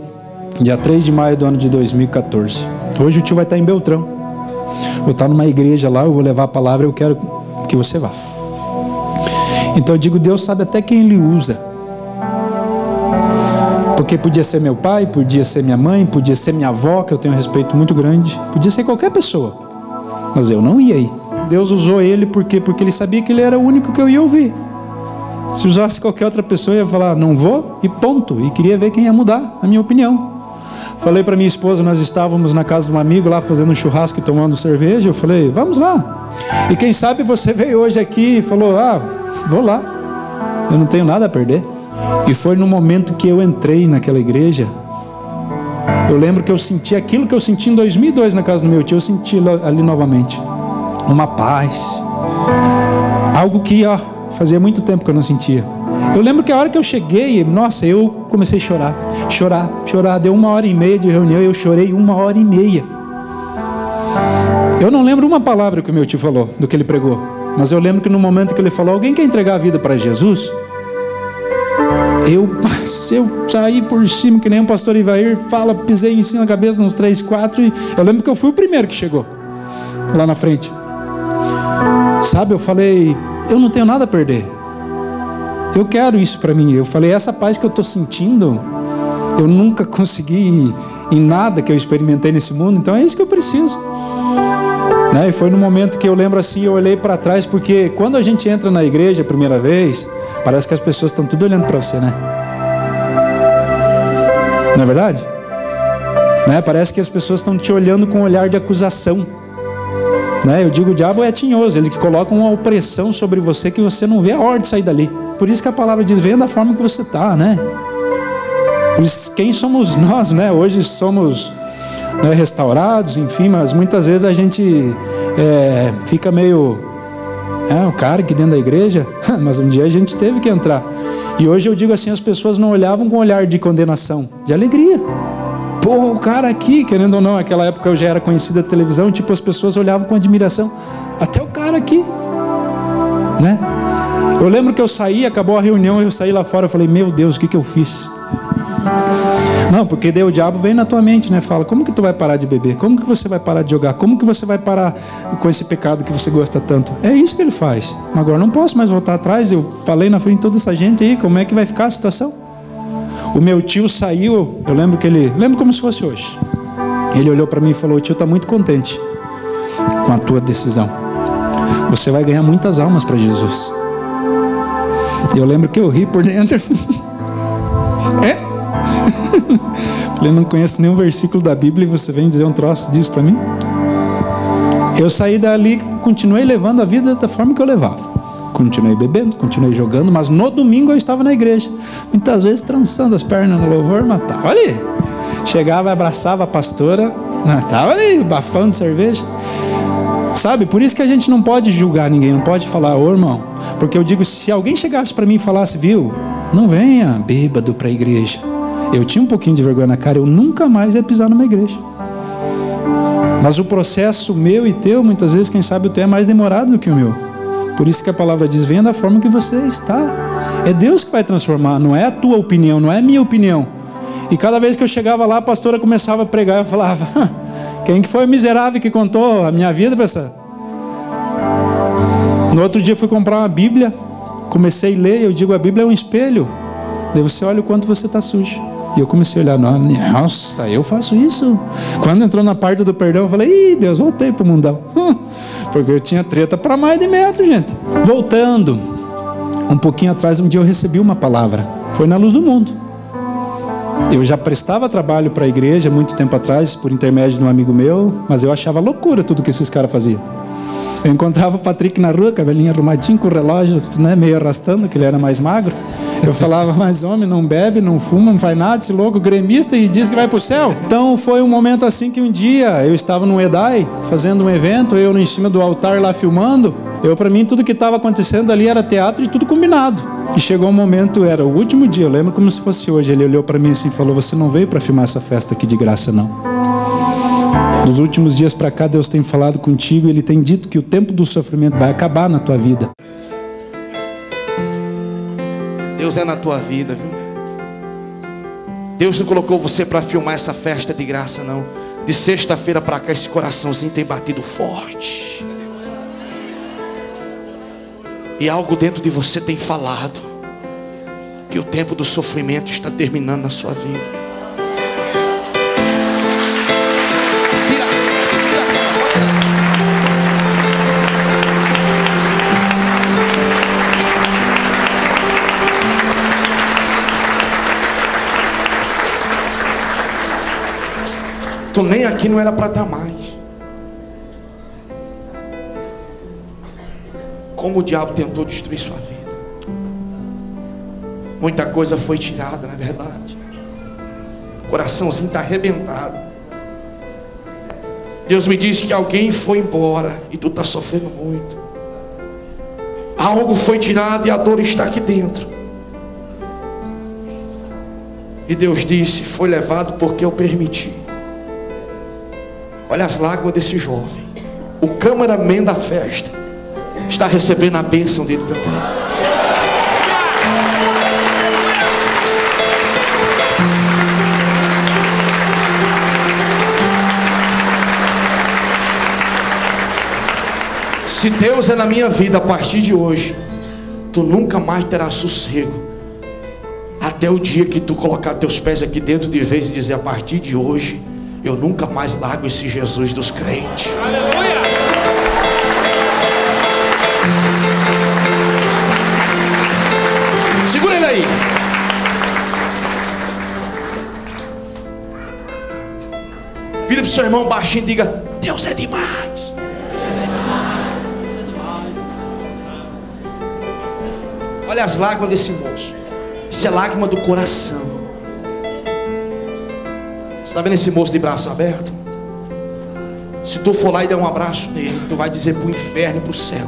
S4: dia 3 de maio do ano de 2014. Hoje o tio vai estar em Beltrão. Vou estar numa igreja lá, eu vou levar a palavra, eu quero que você vá. Então eu digo, Deus sabe até quem Ele usa. Porque podia ser meu pai, podia ser minha mãe, podia ser minha avó, que eu tenho um respeito muito grande, podia ser qualquer pessoa, mas eu não ia ir. Deus usou ele porque ele sabia que ele era o único que eu ia ouvir. Se usasse qualquer outra pessoa, eu ia falar, não vou, e ponto. E queria ver quem ia mudar a minha opinião. Falei para minha esposa, nós estávamos na casa de um amigo lá fazendo um churrasco e tomando cerveja. Eu falei, vamos lá. E quem sabe você veio hoje aqui e falou, vou lá. Eu não tenho nada a perder. E foi no momento que eu entrei naquela igreja. Eu lembro que eu senti aquilo que eu senti em 2002 na casa do meu tio. Eu senti ali novamente. Uma paz. Algo que fazia muito tempo que eu não sentia. Eu lembro que a hora que eu cheguei, nossa, eu comecei a chorar. Deu 1h30 de reunião e eu chorei 1h30. Eu não lembro uma palavra que o meu tio falou, do que ele pregou. Mas eu lembro que no momento que ele falou, alguém quer entregar a vida para Jesus? Eu saí por cima, que nem o pastor Ivair fala, pisei em cima da cabeça, uns 3, 4. E eu lembro que eu fui o primeiro que chegou lá na frente. Sabe, eu falei, eu não tenho nada a perder. Eu quero isso para mim. Eu falei, essa paz que eu estou sentindo, eu nunca consegui em nada que eu experimentei nesse mundo, então é isso que eu preciso. E foi no momento que eu lembro assim, eu olhei para trás, porque quando a gente entra na igreja a primeira vez, parece que as pessoas estão tudo olhando para você, né? Não é verdade? Parece que as pessoas estão te olhando com um olhar de acusação. Eu digo, o diabo é tinhoso, ele coloca uma opressão sobre você que você não vê a hora de sair dali. Por isso que a palavra diz, venha da forma que você está, Por isso, quem somos nós, Hoje somos restaurados, enfim, mas muitas vezes a gente fica meio, o cara aqui dentro da igreja, mas um dia a gente teve que entrar. E hoje eu digo assim, as pessoas não olhavam com olhar de condenação, de alegria. Pô, o cara aqui, querendo ou não, naquela época eu já era conhecido da televisão, tipo, as pessoas olhavam com admiração. Até o cara aqui, Eu lembro que eu saí, acabou a reunião, eu saí lá fora, eu falei, meu Deus, o que eu fiz? Não, porque daí o diabo vem na tua mente, Fala, como que tu vai parar de beber? Como que você vai parar de jogar? Como que você vai parar com esse pecado que você gosta tanto? É isso que ele faz. Agora não posso mais voltar atrás, eu falei na frente de toda essa gente aí, como é que vai ficar a situação? O meu tio saiu, eu lembro que lembro como se fosse hoje. Ele olhou para mim e falou, o tio está muito contente com a tua decisão. Você vai ganhar muitas almas para Jesus. Eu lembro que eu ri por dentro. Falei, não conheço nenhum versículo da Bíblia e você vem dizer um troço disso para mim? Eu saí dali, continuei levando a vida da forma que eu levava. Continuei bebendo, continuei jogando, mas no domingo eu estava na igreja. Muitas vezes trançando as pernas no louvor, mas estava ali. Chegava e abraçava a pastora, estava ali, bafando cerveja. Sabe, por isso que a gente não pode julgar ninguém, não pode falar, irmão. Porque eu digo, se alguém chegasse para mim e falasse, viu, não venha bêbado para a igreja. Eu tinha um pouquinho de vergonha na cara, eu nunca mais ia pisar numa igreja. Mas o processo meu e teu, muitas vezes, quem sabe o teu é mais demorado do que o meu. Por isso que a palavra diz, venha da forma que você está. É Deus que vai transformar, não é a tua opinião, não é a minha opinião. E cada vez que eu chegava lá, a pastora começava a pregar, eu falava, quem que foi o miserável que contou a minha vida, pessoal? No outro dia eu fui comprar uma Bíblia, comecei a ler, eu digo, a Bíblia é um espelho. Daí você olha o quanto você está sujo. E eu comecei a olhar, nossa, eu faço isso. Quando entrou na parte do perdão, eu falei, ih, Deus, voltei pro mundão. Porque eu tinha treta para mais de metro, gente. Voltando um pouquinho atrás, um dia eu recebi uma palavra. Foi na Luz do Mundo. Eu já prestava trabalho para a igreja muito tempo atrás, por intermédio de um amigo meu, mas eu achava loucura tudo que esses caras faziam. Eu encontrava o Patrick na rua, cabelinho arrumadinho, com o relógio, meio arrastando, que ele era mais magro. Eu falava, mas homem, não bebe, não fuma, não faz nada, esse louco gremista e diz que vai pro céu. Então foi um momento assim que um dia eu estava no EDAI, fazendo um evento, eu em cima do altar lá filmando. Para mim, tudo que estava acontecendo ali era teatro e tudo combinado. E chegou um momento, era o último dia, eu lembro como se fosse hoje. Ele olhou para mim assim e falou, você não veio para filmar essa festa aqui de graça, não. Nos últimos dias para cá, Deus tem falado contigo e Ele tem dito que o tempo do sofrimento vai acabar na tua vida.
S5: Deus é na tua vida, viu? Deus não colocou você para filmar essa festa de graça, não. De sexta-feira para cá, esse coraçãozinho tem batido forte. E algo dentro de você tem falado que o tempo do sofrimento está terminando na sua vida. Tu nem aqui não era para estar mais. Como o diabo tentou destruir sua vida. Muita coisa foi tirada, na verdade. O coraçãozinho está arrebentado. Deus me disse que alguém foi embora e tu está sofrendo muito. Algo foi tirado e a dor está aqui dentro. E Deus disse: foi levado porque eu permiti. Olha as lágrimas desse jovem. O cameraman da festa está recebendo a bênção dele também. Se Deus é na minha vida, a partir de hoje, tu nunca mais terás sossego. Até o dia que tu colocar teus pés aqui dentro de vez e dizer: a partir de hoje, eu nunca mais largo esse Jesus dos crentes. Aleluia! Segura ele aí. Vira pro seu irmão baixinho e diga: Deus é demais. Olha as lágrimas desse moço. Isso é lágrima do coração. Você está vendo esse moço de braço aberto? Se tu for lá e der um abraço nele, tu vai dizer para o inferno e para o céu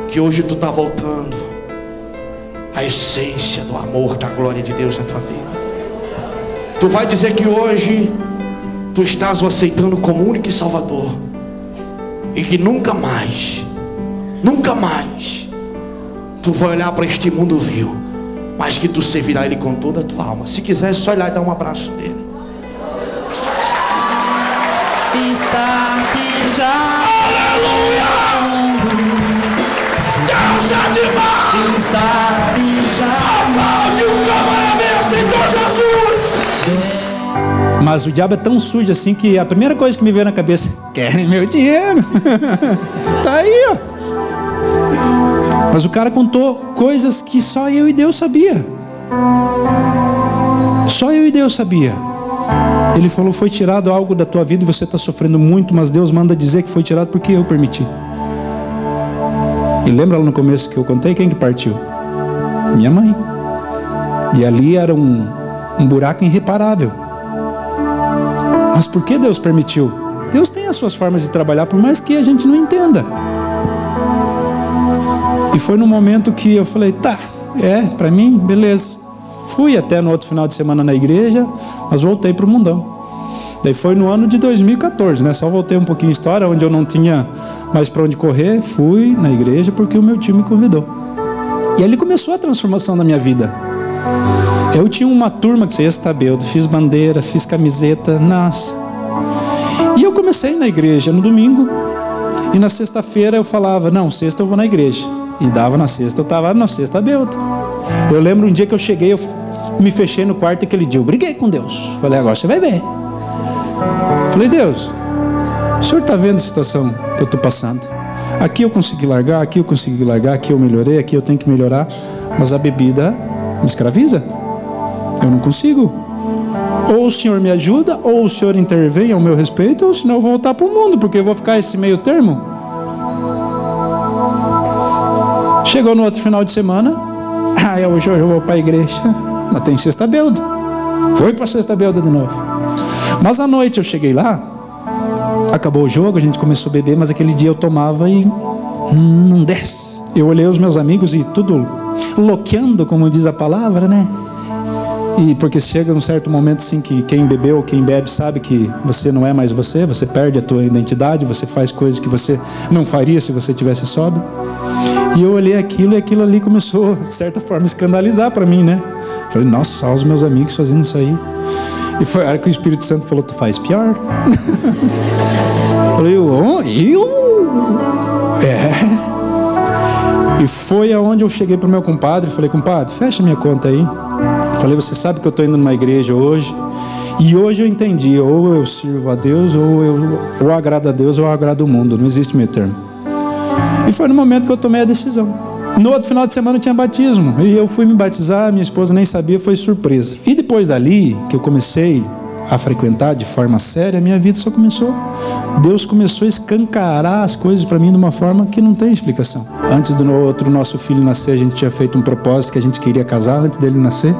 S5: que hoje tu está voltando à essência do amor, da glória de Deus na tua vida. Tu vai dizer que hoje tu estás o aceitando como único e salvador, e que nunca mais tu vai olhar para este mundo vil, mas que tu servirá Ele com toda a tua alma. Se quiser, é só ir lá e dar um abraço nele.
S6: Start já.
S5: Aleluia! Deus é demais!
S6: Start já.
S5: Aplaude o camaraman, Senhor Jesus!
S4: Mas o diabo é tão sujo assim que a primeira coisa que me veio na cabeça: querem meu dinheiro. Tá aí, ó. Mas o cara contou coisas que só eu e Deus sabia. Só eu e Deus sabia. Ele falou: foi tirado algo da tua vida e você está sofrendo muito, mas Deus manda dizer que foi tirado porque eu permiti. E lembra lá no começo que eu contei quem que partiu? Minha mãe. E ali era um buraco irreparável. Mas por que Deus permitiu? Deus tem as suas formas de trabalhar, por mais que a gente não entenda. E foi no momento que eu falei: tá, pra mim, beleza. Fui até no outro final de semana na igreja, mas voltei pro mundão. Daí foi no ano de 2014, né? Só voltei um pouquinho a história, onde eu não tinha mais para onde correr. Fui na igreja porque o meu tio me convidou. E ali começou a transformação da minha vida. Eu tinha uma turma que você ia saber, eu fiz bandeira, fiz camiseta, nossa. E eu comecei na igreja no domingo, e na sexta-feira eu falava: não, sexta eu vou na igreja. E dava na sexta, eu estava na sexta beuta. Eu lembro um dia que eu cheguei, eu me fechei no quarto aquele dia, eu briguei com Deus. Falei: agora você vai ver. Falei: Deus, o Senhor está vendo a situação que eu estou passando. Aqui eu consegui largar, aqui eu consegui largar, aqui eu melhorei, aqui eu tenho que melhorar. Mas a bebida me escraviza. Eu não consigo. Ou o Senhor me ajuda, ou o Senhor intervém ao meu respeito, ou senão eu vou voltar para o mundo, porque eu vou ficar esse meio termo. Chegou no outro final de semana: hoje eu vou para a igreja, mas tem sexta belda. Foi para a sexta belda de novo. Mas à noite eu cheguei lá, acabou o jogo, a gente começou a beber, mas aquele dia eu tomava e não desce. Eu olhei os meus amigos e tudo loqueando, como diz a palavra, né? E porque chega um certo momento assim que quem bebeu, quem bebe sabe que você não é mais você, você perde a tua identidade, você faz coisas que você não faria se você tivesse sóbrio. E eu olhei aquilo e aquilo ali começou, de certa forma, a escandalizar para mim, né? Falei: nossa, só os meus amigos fazendo isso aí. E foi a hora que o Espírito Santo falou: tu faz pior. Falei: eu? E foi aonde eu cheguei pro meu compadre e falei: compadre, fecha minha conta aí. Falei: você sabe que eu estou indo numa igreja hoje, e hoje eu entendi: ou eu sirvo a Deus, ou eu agrado a Deus, ou eu agrado o mundo. Não existe meio termo. E foi no momento que eu tomei a decisão. No outro final de semana tinha batismo, e eu fui me batizar, minha esposa nem sabia, foi surpresa. E depois dali, que eu comecei a frequentar de forma séria, a minha vida só começou. Deus começou a escancarar as coisas para mim de uma forma que não tem explicação. Antes do nosso filho nascer, a gente tinha feito um propósito que a gente queria casar antes dele nascer.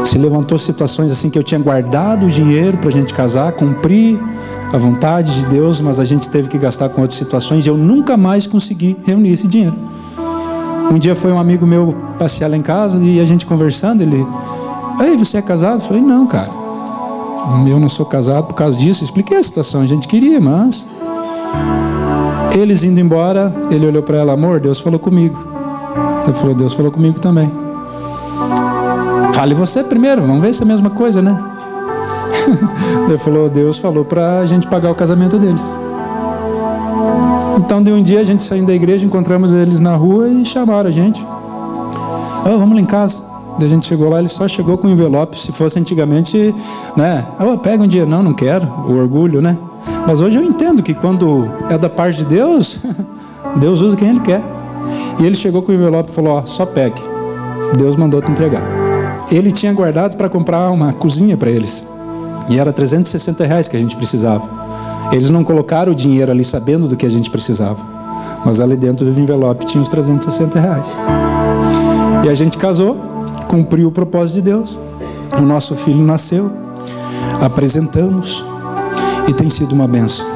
S4: Se levantou situações assim que eu tinha guardado o dinheiro para a gente casar, cumprir a vontade de Deus, mas a gente teve que gastar com outras situações e eu nunca mais consegui reunir esse dinheiro. Um dia foi um amigo meu passear lá em casa e a gente conversando, ele... Ei, você é casado? Eu falei, não, cara. Eu não sou casado por causa disso. Expliquei a situação, a gente queria, mas... Eles indo embora, ele olhou para ela, amor, Deus falou comigo. Ele falou, Deus falou comigo também. Fale você primeiro, vamos ver se é a mesma coisa, né? Ele falou, Deus falou para a gente pagar o casamento deles. Então, de um dia, a gente saindo da igreja, encontramos eles na rua e chamaram a gente. Oh, vamos lá em casa. Daí a gente chegou lá, ele só chegou com um envelope. Se fosse antigamente, né? Oh, pega um dia. Não, não quero. O orgulho, né? Mas hoje eu entendo que quando é da parte de Deus, Deus usa quem Ele quer. E ele chegou com o envelope e falou, ó, só pegue. Deus mandou te entregar. Ele tinha guardado para comprar uma cozinha para eles. E era R$360 que a gente precisava. Eles não colocaram o dinheiro ali sabendo do que a gente precisava. Mas ali dentro do envelope tinha os R$360. E a gente casou, cumpriu o propósito de Deus. O nosso filho nasceu, apresentamos e tem sido uma bênção.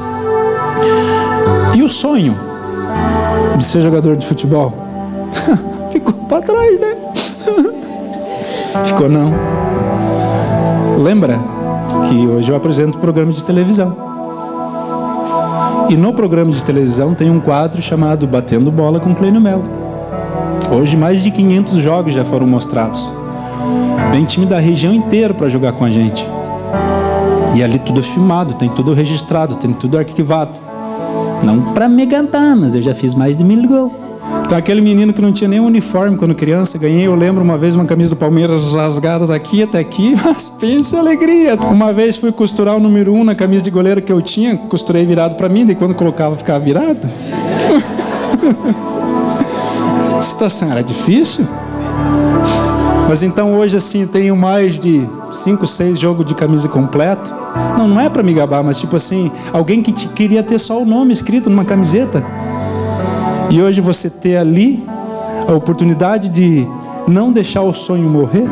S4: E o sonho de ser jogador de futebol ficou para trás, né? Ficou não. Lembra que hoje eu apresento programa de televisão. E no programa de televisão tem um quadro chamado Batendo Bola com Clênio Melo. Hoje mais de 500 jogos já foram mostrados. Vem time da região inteira para jogar com a gente. E ali tudo filmado, tem tudo registrado, tem tudo arquivado. Não para me cantar, mas eu já fiz mais de 1000 gols. Então aquele menino que não tinha nem uniforme quando criança, ganhei, eu lembro uma vez uma camisa do Palmeiras rasgada daqui até aqui, mas pense a alegria. Uma vez fui costurar o número 1 na camisa de goleiro que eu tinha, costurei virado para mim, daí quando colocava ficava virado. A situação era difícil. Mas então hoje assim tenho mais de 5, 6 jogos de camisa completo. Não é para me gabar, mas tipo assim, alguém que queria ter só o nome escrito numa camiseta. E hoje você ter ali a oportunidade de não deixar o sonho morrer.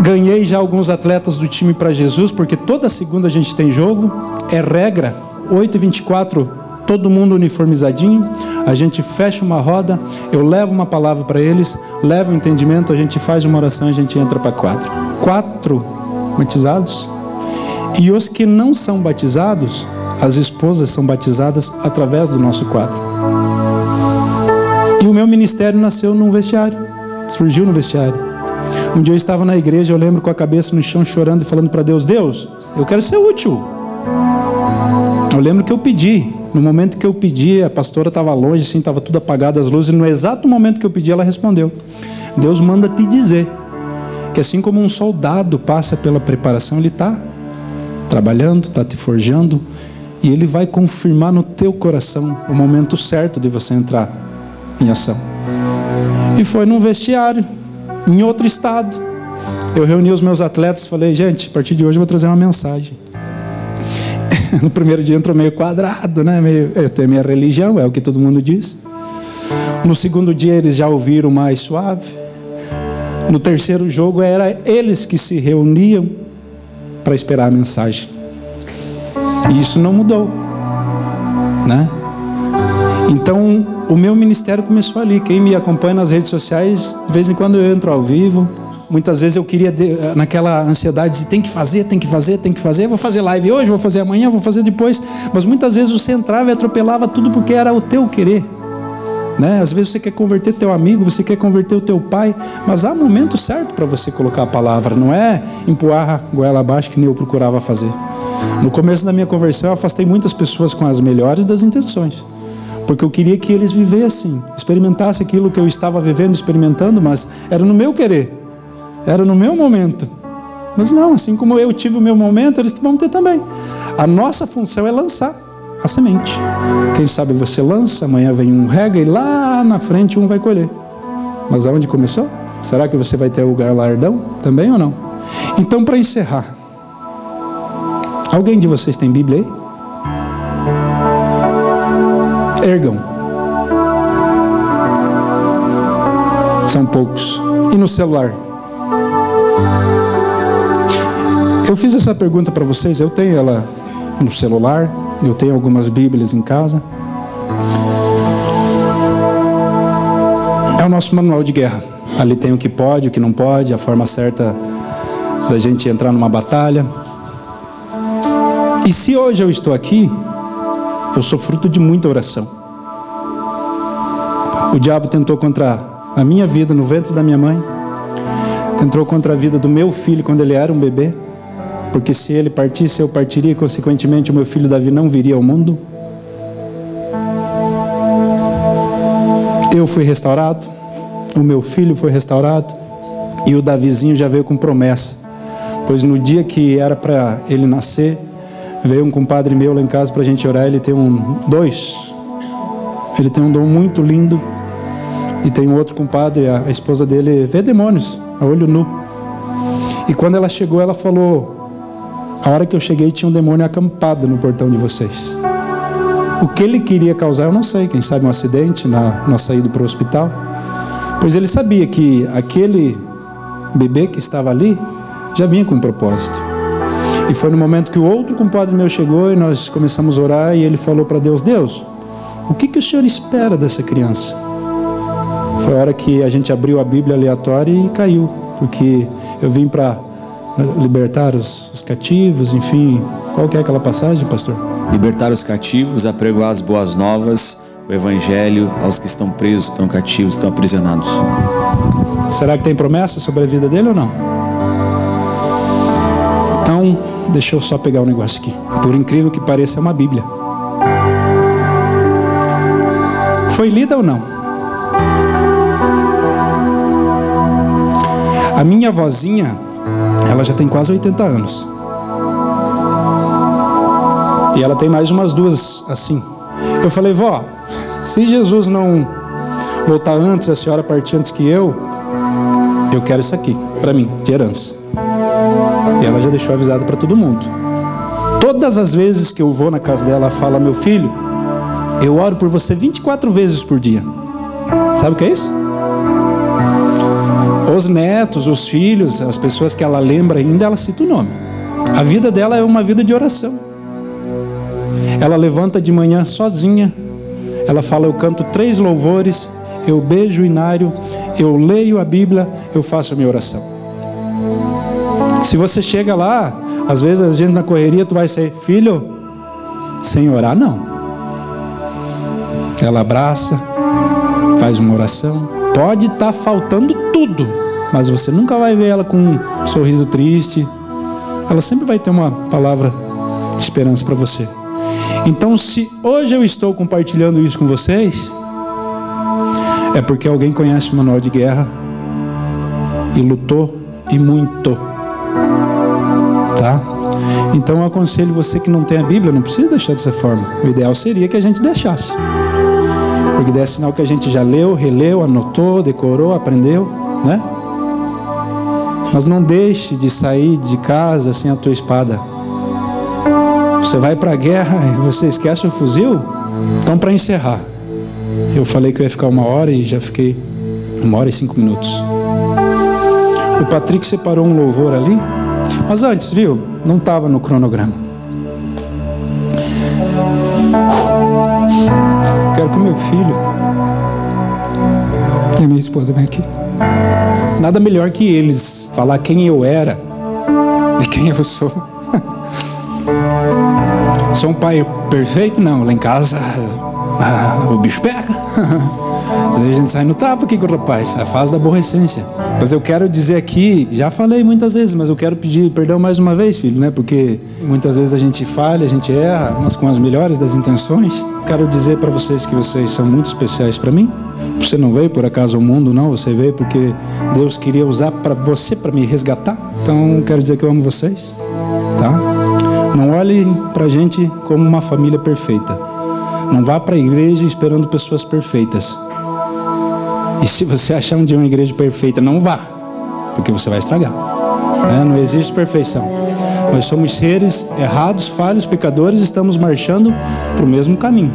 S4: Ganhei já alguns atletas do time para Jesus, porque toda segunda a gente tem jogo. É regra, 8h24, todo mundo uniformizadinho. A gente fecha uma roda, eu levo uma palavra para eles, levo o entendimento, a gente faz uma oração, a gente entra para 4. 4 batizados. E os que não são batizados, as esposas são batizadas através do nosso quadro. E o meu ministério nasceu num vestiário, surgiu no vestiário. Um dia eu estava na igreja, eu lembro com a cabeça no chão chorando e falando para Deus, Deus, eu quero ser útil. Eu lembro que eu pedi, no momento que eu pedi, a pastora estava longe, assim, estava tudo apagado as luzes, e no exato momento que eu pedi, ela respondeu, Deus manda te dizer que assim como um soldado passa pela preparação, ele está trabalhando, está te forjando, e ele vai confirmar no teu coração o momento certo de você entrar em ação. E foi num vestiário, em outro estado. Eu reuni os meus atletas e falei, gente, a partir de hoje eu vou trazer uma mensagem. No primeiro dia entrou meio quadrado, né? Eu tenho minha religião, é o que todo mundo diz. No segundo dia eles já ouviram mais suave. No terceiro jogo era eles que se reuniam para esperar a mensagem. E isso não mudou, né? Então o meu ministério começou ali. Quem me acompanha nas redes sociais, de vez em quando eu entro ao vivo. Muitas vezes eu queria, naquela ansiedade de tem que fazer, vou fazer live hoje, vou fazer amanhã, vou fazer depois. Mas muitas vezes você entrava e atropelava tudo porque era o teu querer, né? Às vezes você quer converter teu amigo, você quer converter o teu pai, mas há momento certo para você colocar a palavra. Não é empurrar goela abaixo que nem eu procurava fazer. No começo da minha conversão eu afastei muitas pessoas com as melhores das intenções, porque eu queria que eles vivessem, experimentassem aquilo que eu estava vivendo, experimentando, mas era no meu querer, era no meu momento. Mas não, assim como eu tive o meu momento, eles vão ter também. A nossa função é lançar a semente. Quem sabe você lança, amanhã vem um rega e lá na frente um vai colher. Mas aonde começou? Será que você vai ter o galardão também ou não? Então, para encerrar, Alguém de vocês tem Bíblia aí? Ergam. São poucos. E no celular? Eu fiz essa pergunta para vocês. Eu tenho ela no celular. Eu tenho algumas Bíblias em casa. É o nosso manual de guerra. Ali tem o que pode, o que não pode, a forma certa da gente entrar numa batalha. E se hoje eu estou aqui, eu sou fruto de muita oração. O diabo tentou contra a minha vida no ventre da minha mãe, tentou contra a vida do meu filho quando ele era um bebê, porque se ele partisse, eu partiria, e consequentemente o meu filho Davi não viria ao mundo. Eu fui restaurado, o meu filho foi restaurado, e o Davizinho já veio com promessa, pois no dia que era para ele nascer, veio um compadre meu lá em casa para a gente orar. Ele tem um dom muito lindo. E tem um outro compadre, a esposa dele vê demônios a olho nu. E quando ela chegou, ela falou: a hora que eu cheguei tinha um demônio acampado no portão de vocês. O que ele queria causar eu não sei. Quem sabe um acidente na saída para o hospital. Pois ele sabia que aquele bebê que estava ali já vinha com um propósito. E foi no momento que o outro compadre meu chegou e nós começamos a orar, e ele falou para Deus: Deus, o que o Senhor espera dessa criança? Foi a hora que a gente abriu a Bíblia aleatória e caiu, porque eu vim para libertar os cativos, enfim. Qual que é aquela passagem, pastor?
S2: Libertar os cativos, apregoar as boas novas, o evangelho aos que estão presos, que estão cativos, que estão aprisionados.
S4: Será que tem promessa sobre a vida dele ou não? Então, deixa eu só pegar um negócio aqui. Por incrível que pareça, é uma Bíblia. Foi lida ou não? A minha vozinha, ela já tem quase 80 anos. E ela tem mais umas duas assim. Eu falei: vó, se Jesus não voltar antes, a senhora partir antes que eu quero isso aqui, para mim, de herança. E ela já deixou avisado para todo mundo. Todas as vezes que eu vou na casa dela, ela fala: meu filho, eu oro por você 24 vezes por dia. Sabe o que é isso? Os netos, os filhos, as pessoas que ela lembra ainda, ela cita o nome. A vida dela é uma vida de oração. Ela levanta de manhã sozinha. Ela fala: eu canto 3 louvores, eu beijo o inário, eu leio a Bíblia, eu faço a minha oração. Se você chega lá, às vezes a gente na correria, tu vai ser: filho, sem orar não. Ela abraça, faz uma oração. Pode estar faltando tudo, mas você nunca vai ver ela com um sorriso triste. Ela sempre vai ter uma palavra de esperança para você. Então, se hoje eu estou compartilhando isso com vocês, é porque alguém conhece o manual de guerra e lutou e muito. Tá? Então eu aconselho você que não tem a Bíblia, não precisa deixar dessa forma. O ideal seria que a gente deixasse, porque daí é sinal que a gente já leu, releu, anotou, decorou, aprendeu, né? Mas não deixe de sair de casa sem a tua espada. Você vai para a guerra e você esquece o fuzil? Então, para encerrar, eu falei que eu ia ficar 1 hora e já fiquei 1 hora e 5 minutos. O Patrick separou um louvor ali, mas antes, viu? Não estava no cronograma. Quero que o meu filho e a minha esposa venham aqui. Nada melhor que eles falar quem eu era e quem eu sou. Sou um pai perfeito? Não, lá em casa o bicho pega. Às vezes a gente sai no tapa aqui com o rapaz, a fase da aborrecência. Mas eu quero dizer aqui, já falei muitas vezes, mas eu quero pedir perdão mais uma vez, filho, né? Porque muitas vezes a gente falha, a gente erra, mas com as melhores das intenções. Quero dizer para vocês que vocês são muito especiais para mim. Você não veio por acaso ao mundo, não. Você veio porque Deus queria usar para você, para me resgatar. Então, quero dizer que eu amo vocês, tá? Não olhem para a gente como uma família perfeita. Não vá para a igreja esperando pessoas perfeitas. E se você achar um dia uma igreja perfeita, não vá, porque você vai estragar. Não existe perfeição. Nós somos seres errados, falhos, pecadores, estamos marchando para o mesmo caminho,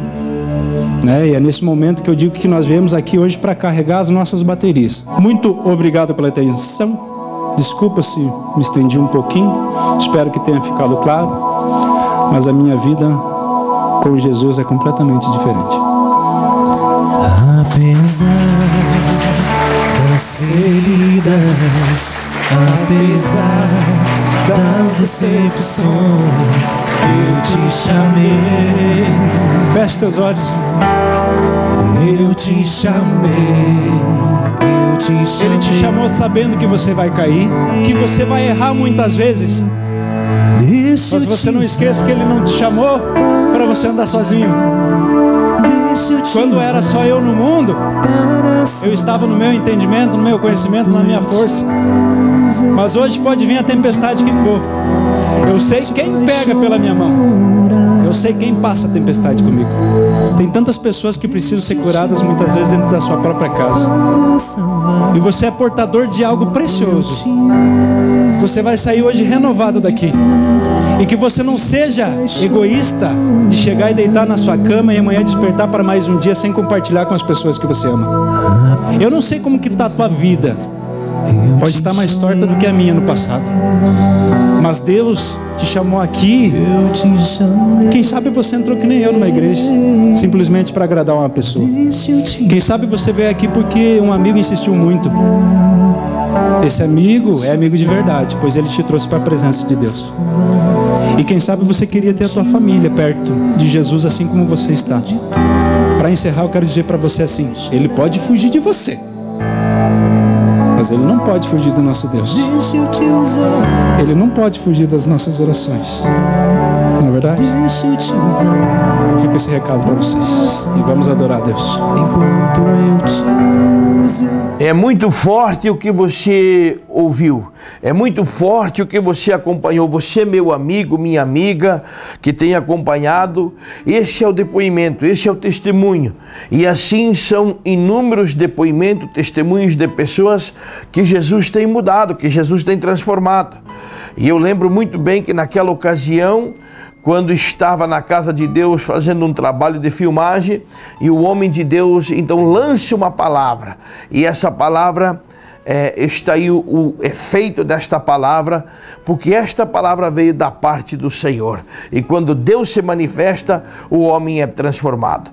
S4: né? E é nesse momento que eu digo que nós viemos aqui hoje para carregar as nossas baterias. Muito obrigado pela atenção. Desculpa se me estendi um pouquinho. Espero que tenha ficado claro. Mas a minha vida com Jesus é completamente diferente.
S3: Apesar das feridas, apesar das decepções, eu te chamei.
S4: Feche teus olhos.
S3: Eu te chamei. Eu te chamei.
S4: Ele te chamou sabendo que você vai cair, que você vai errar muitas vezes. Mas você não esqueça que Ele não te chamou para você andar sozinho. Quando era só eu no mundo, eu estava no meu entendimento, no meu conhecimento, na minha força. Mas hoje pode vir a tempestade que for. Eu sei quem pega pela minha mão. Eu sei quem passa a tempestade comigo. Tem tantas pessoas que precisam ser curadas muitas vezes dentro da sua própria casa. E você é portador de algo precioso. Você vai sair hoje renovado daqui. E que você não seja egoísta de chegar e deitar na sua cama e amanhã despertar para mais um dia sem compartilhar com as pessoas que você ama. Eu não sei como que está a tua vida. Pode estar mais torta do que a minha no passado. Mas Deus te chamou aqui. Quem sabe você entrou que nem eu numa igreja, simplesmente para agradar uma pessoa. Quem sabe você veio aqui porque um amigo insistiu muito. Esse amigo é amigo de verdade, pois ele te trouxe para a presença de Deus. E quem sabe você queria ter a tua família perto de Jesus, assim como você está. Para encerrar, eu quero dizer para você assim: Ele pode fugir de você, mas Ele não pode fugir do nosso Deus. Ele não pode fugir das nossas orações. Não é verdade? Fica esse recado para vocês. E vamos adorar a Deus.
S1: É muito forte o que você ouviu. É muito forte o que você acompanhou. Você, meu amigo, minha amiga, que tem acompanhado. Esse é o depoimento, esse é o testemunho. E assim são inúmeros depoimentos, testemunhos de pessoas que Jesus tem mudado, que Jesus tem transformado. E eu lembro muito bem que naquela ocasião, quando estava na casa de Deus fazendo um trabalho de filmagem, e o homem de Deus então lança uma palavra, e essa palavra está aí o efeito desta palavra, porque esta palavra veio da parte do Senhor, e quando Deus se manifesta, o homem é transformado.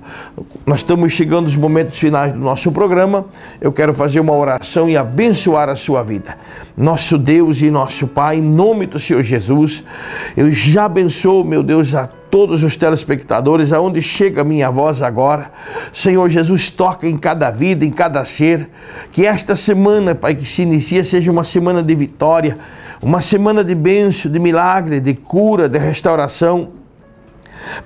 S1: Nós estamos chegando aos momentos finais do nosso programa. Eu quero fazer uma oração e abençoar a sua vida. Nosso Deus e nosso Pai, em nome do Senhor Jesus, eu já abençoo, meu Deus, a todos os telespectadores, aonde chega a minha voz agora. Senhor Jesus, toca em cada vida, em cada ser, que esta semana, Pai, que se inicia, seja uma semana de vitória, uma semana de bênção, de milagre, de cura, de restauração.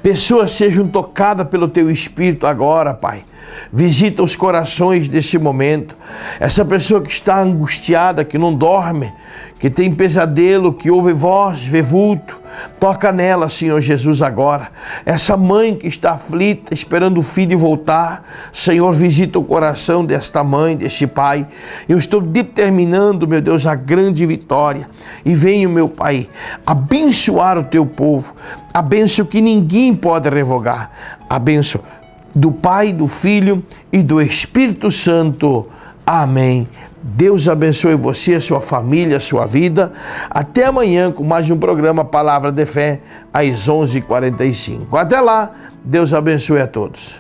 S1: Pessoas sejam tocadas pelo Teu Espírito agora, Pai. Visita os corações desse momento. Essa pessoa que está angustiada, que não dorme, que tem pesadelo, que ouve voz, vê vulto, toca nela, Senhor Jesus, agora. Essa mãe que está aflita, esperando o filho voltar, Senhor, visita o coração desta mãe, deste pai. Eu estou determinando, meu Deus, a grande vitória. E venho, meu Pai, abençoar o Teu povo. A bênção que ninguém pode revogar. A bênção do Pai, do Filho e do Espírito Santo. Amém. Deus abençoe você, a sua família, a sua vida. Até amanhã com mais um programa Palavra de Fé, às 11h45. Até lá, Deus abençoe a todos.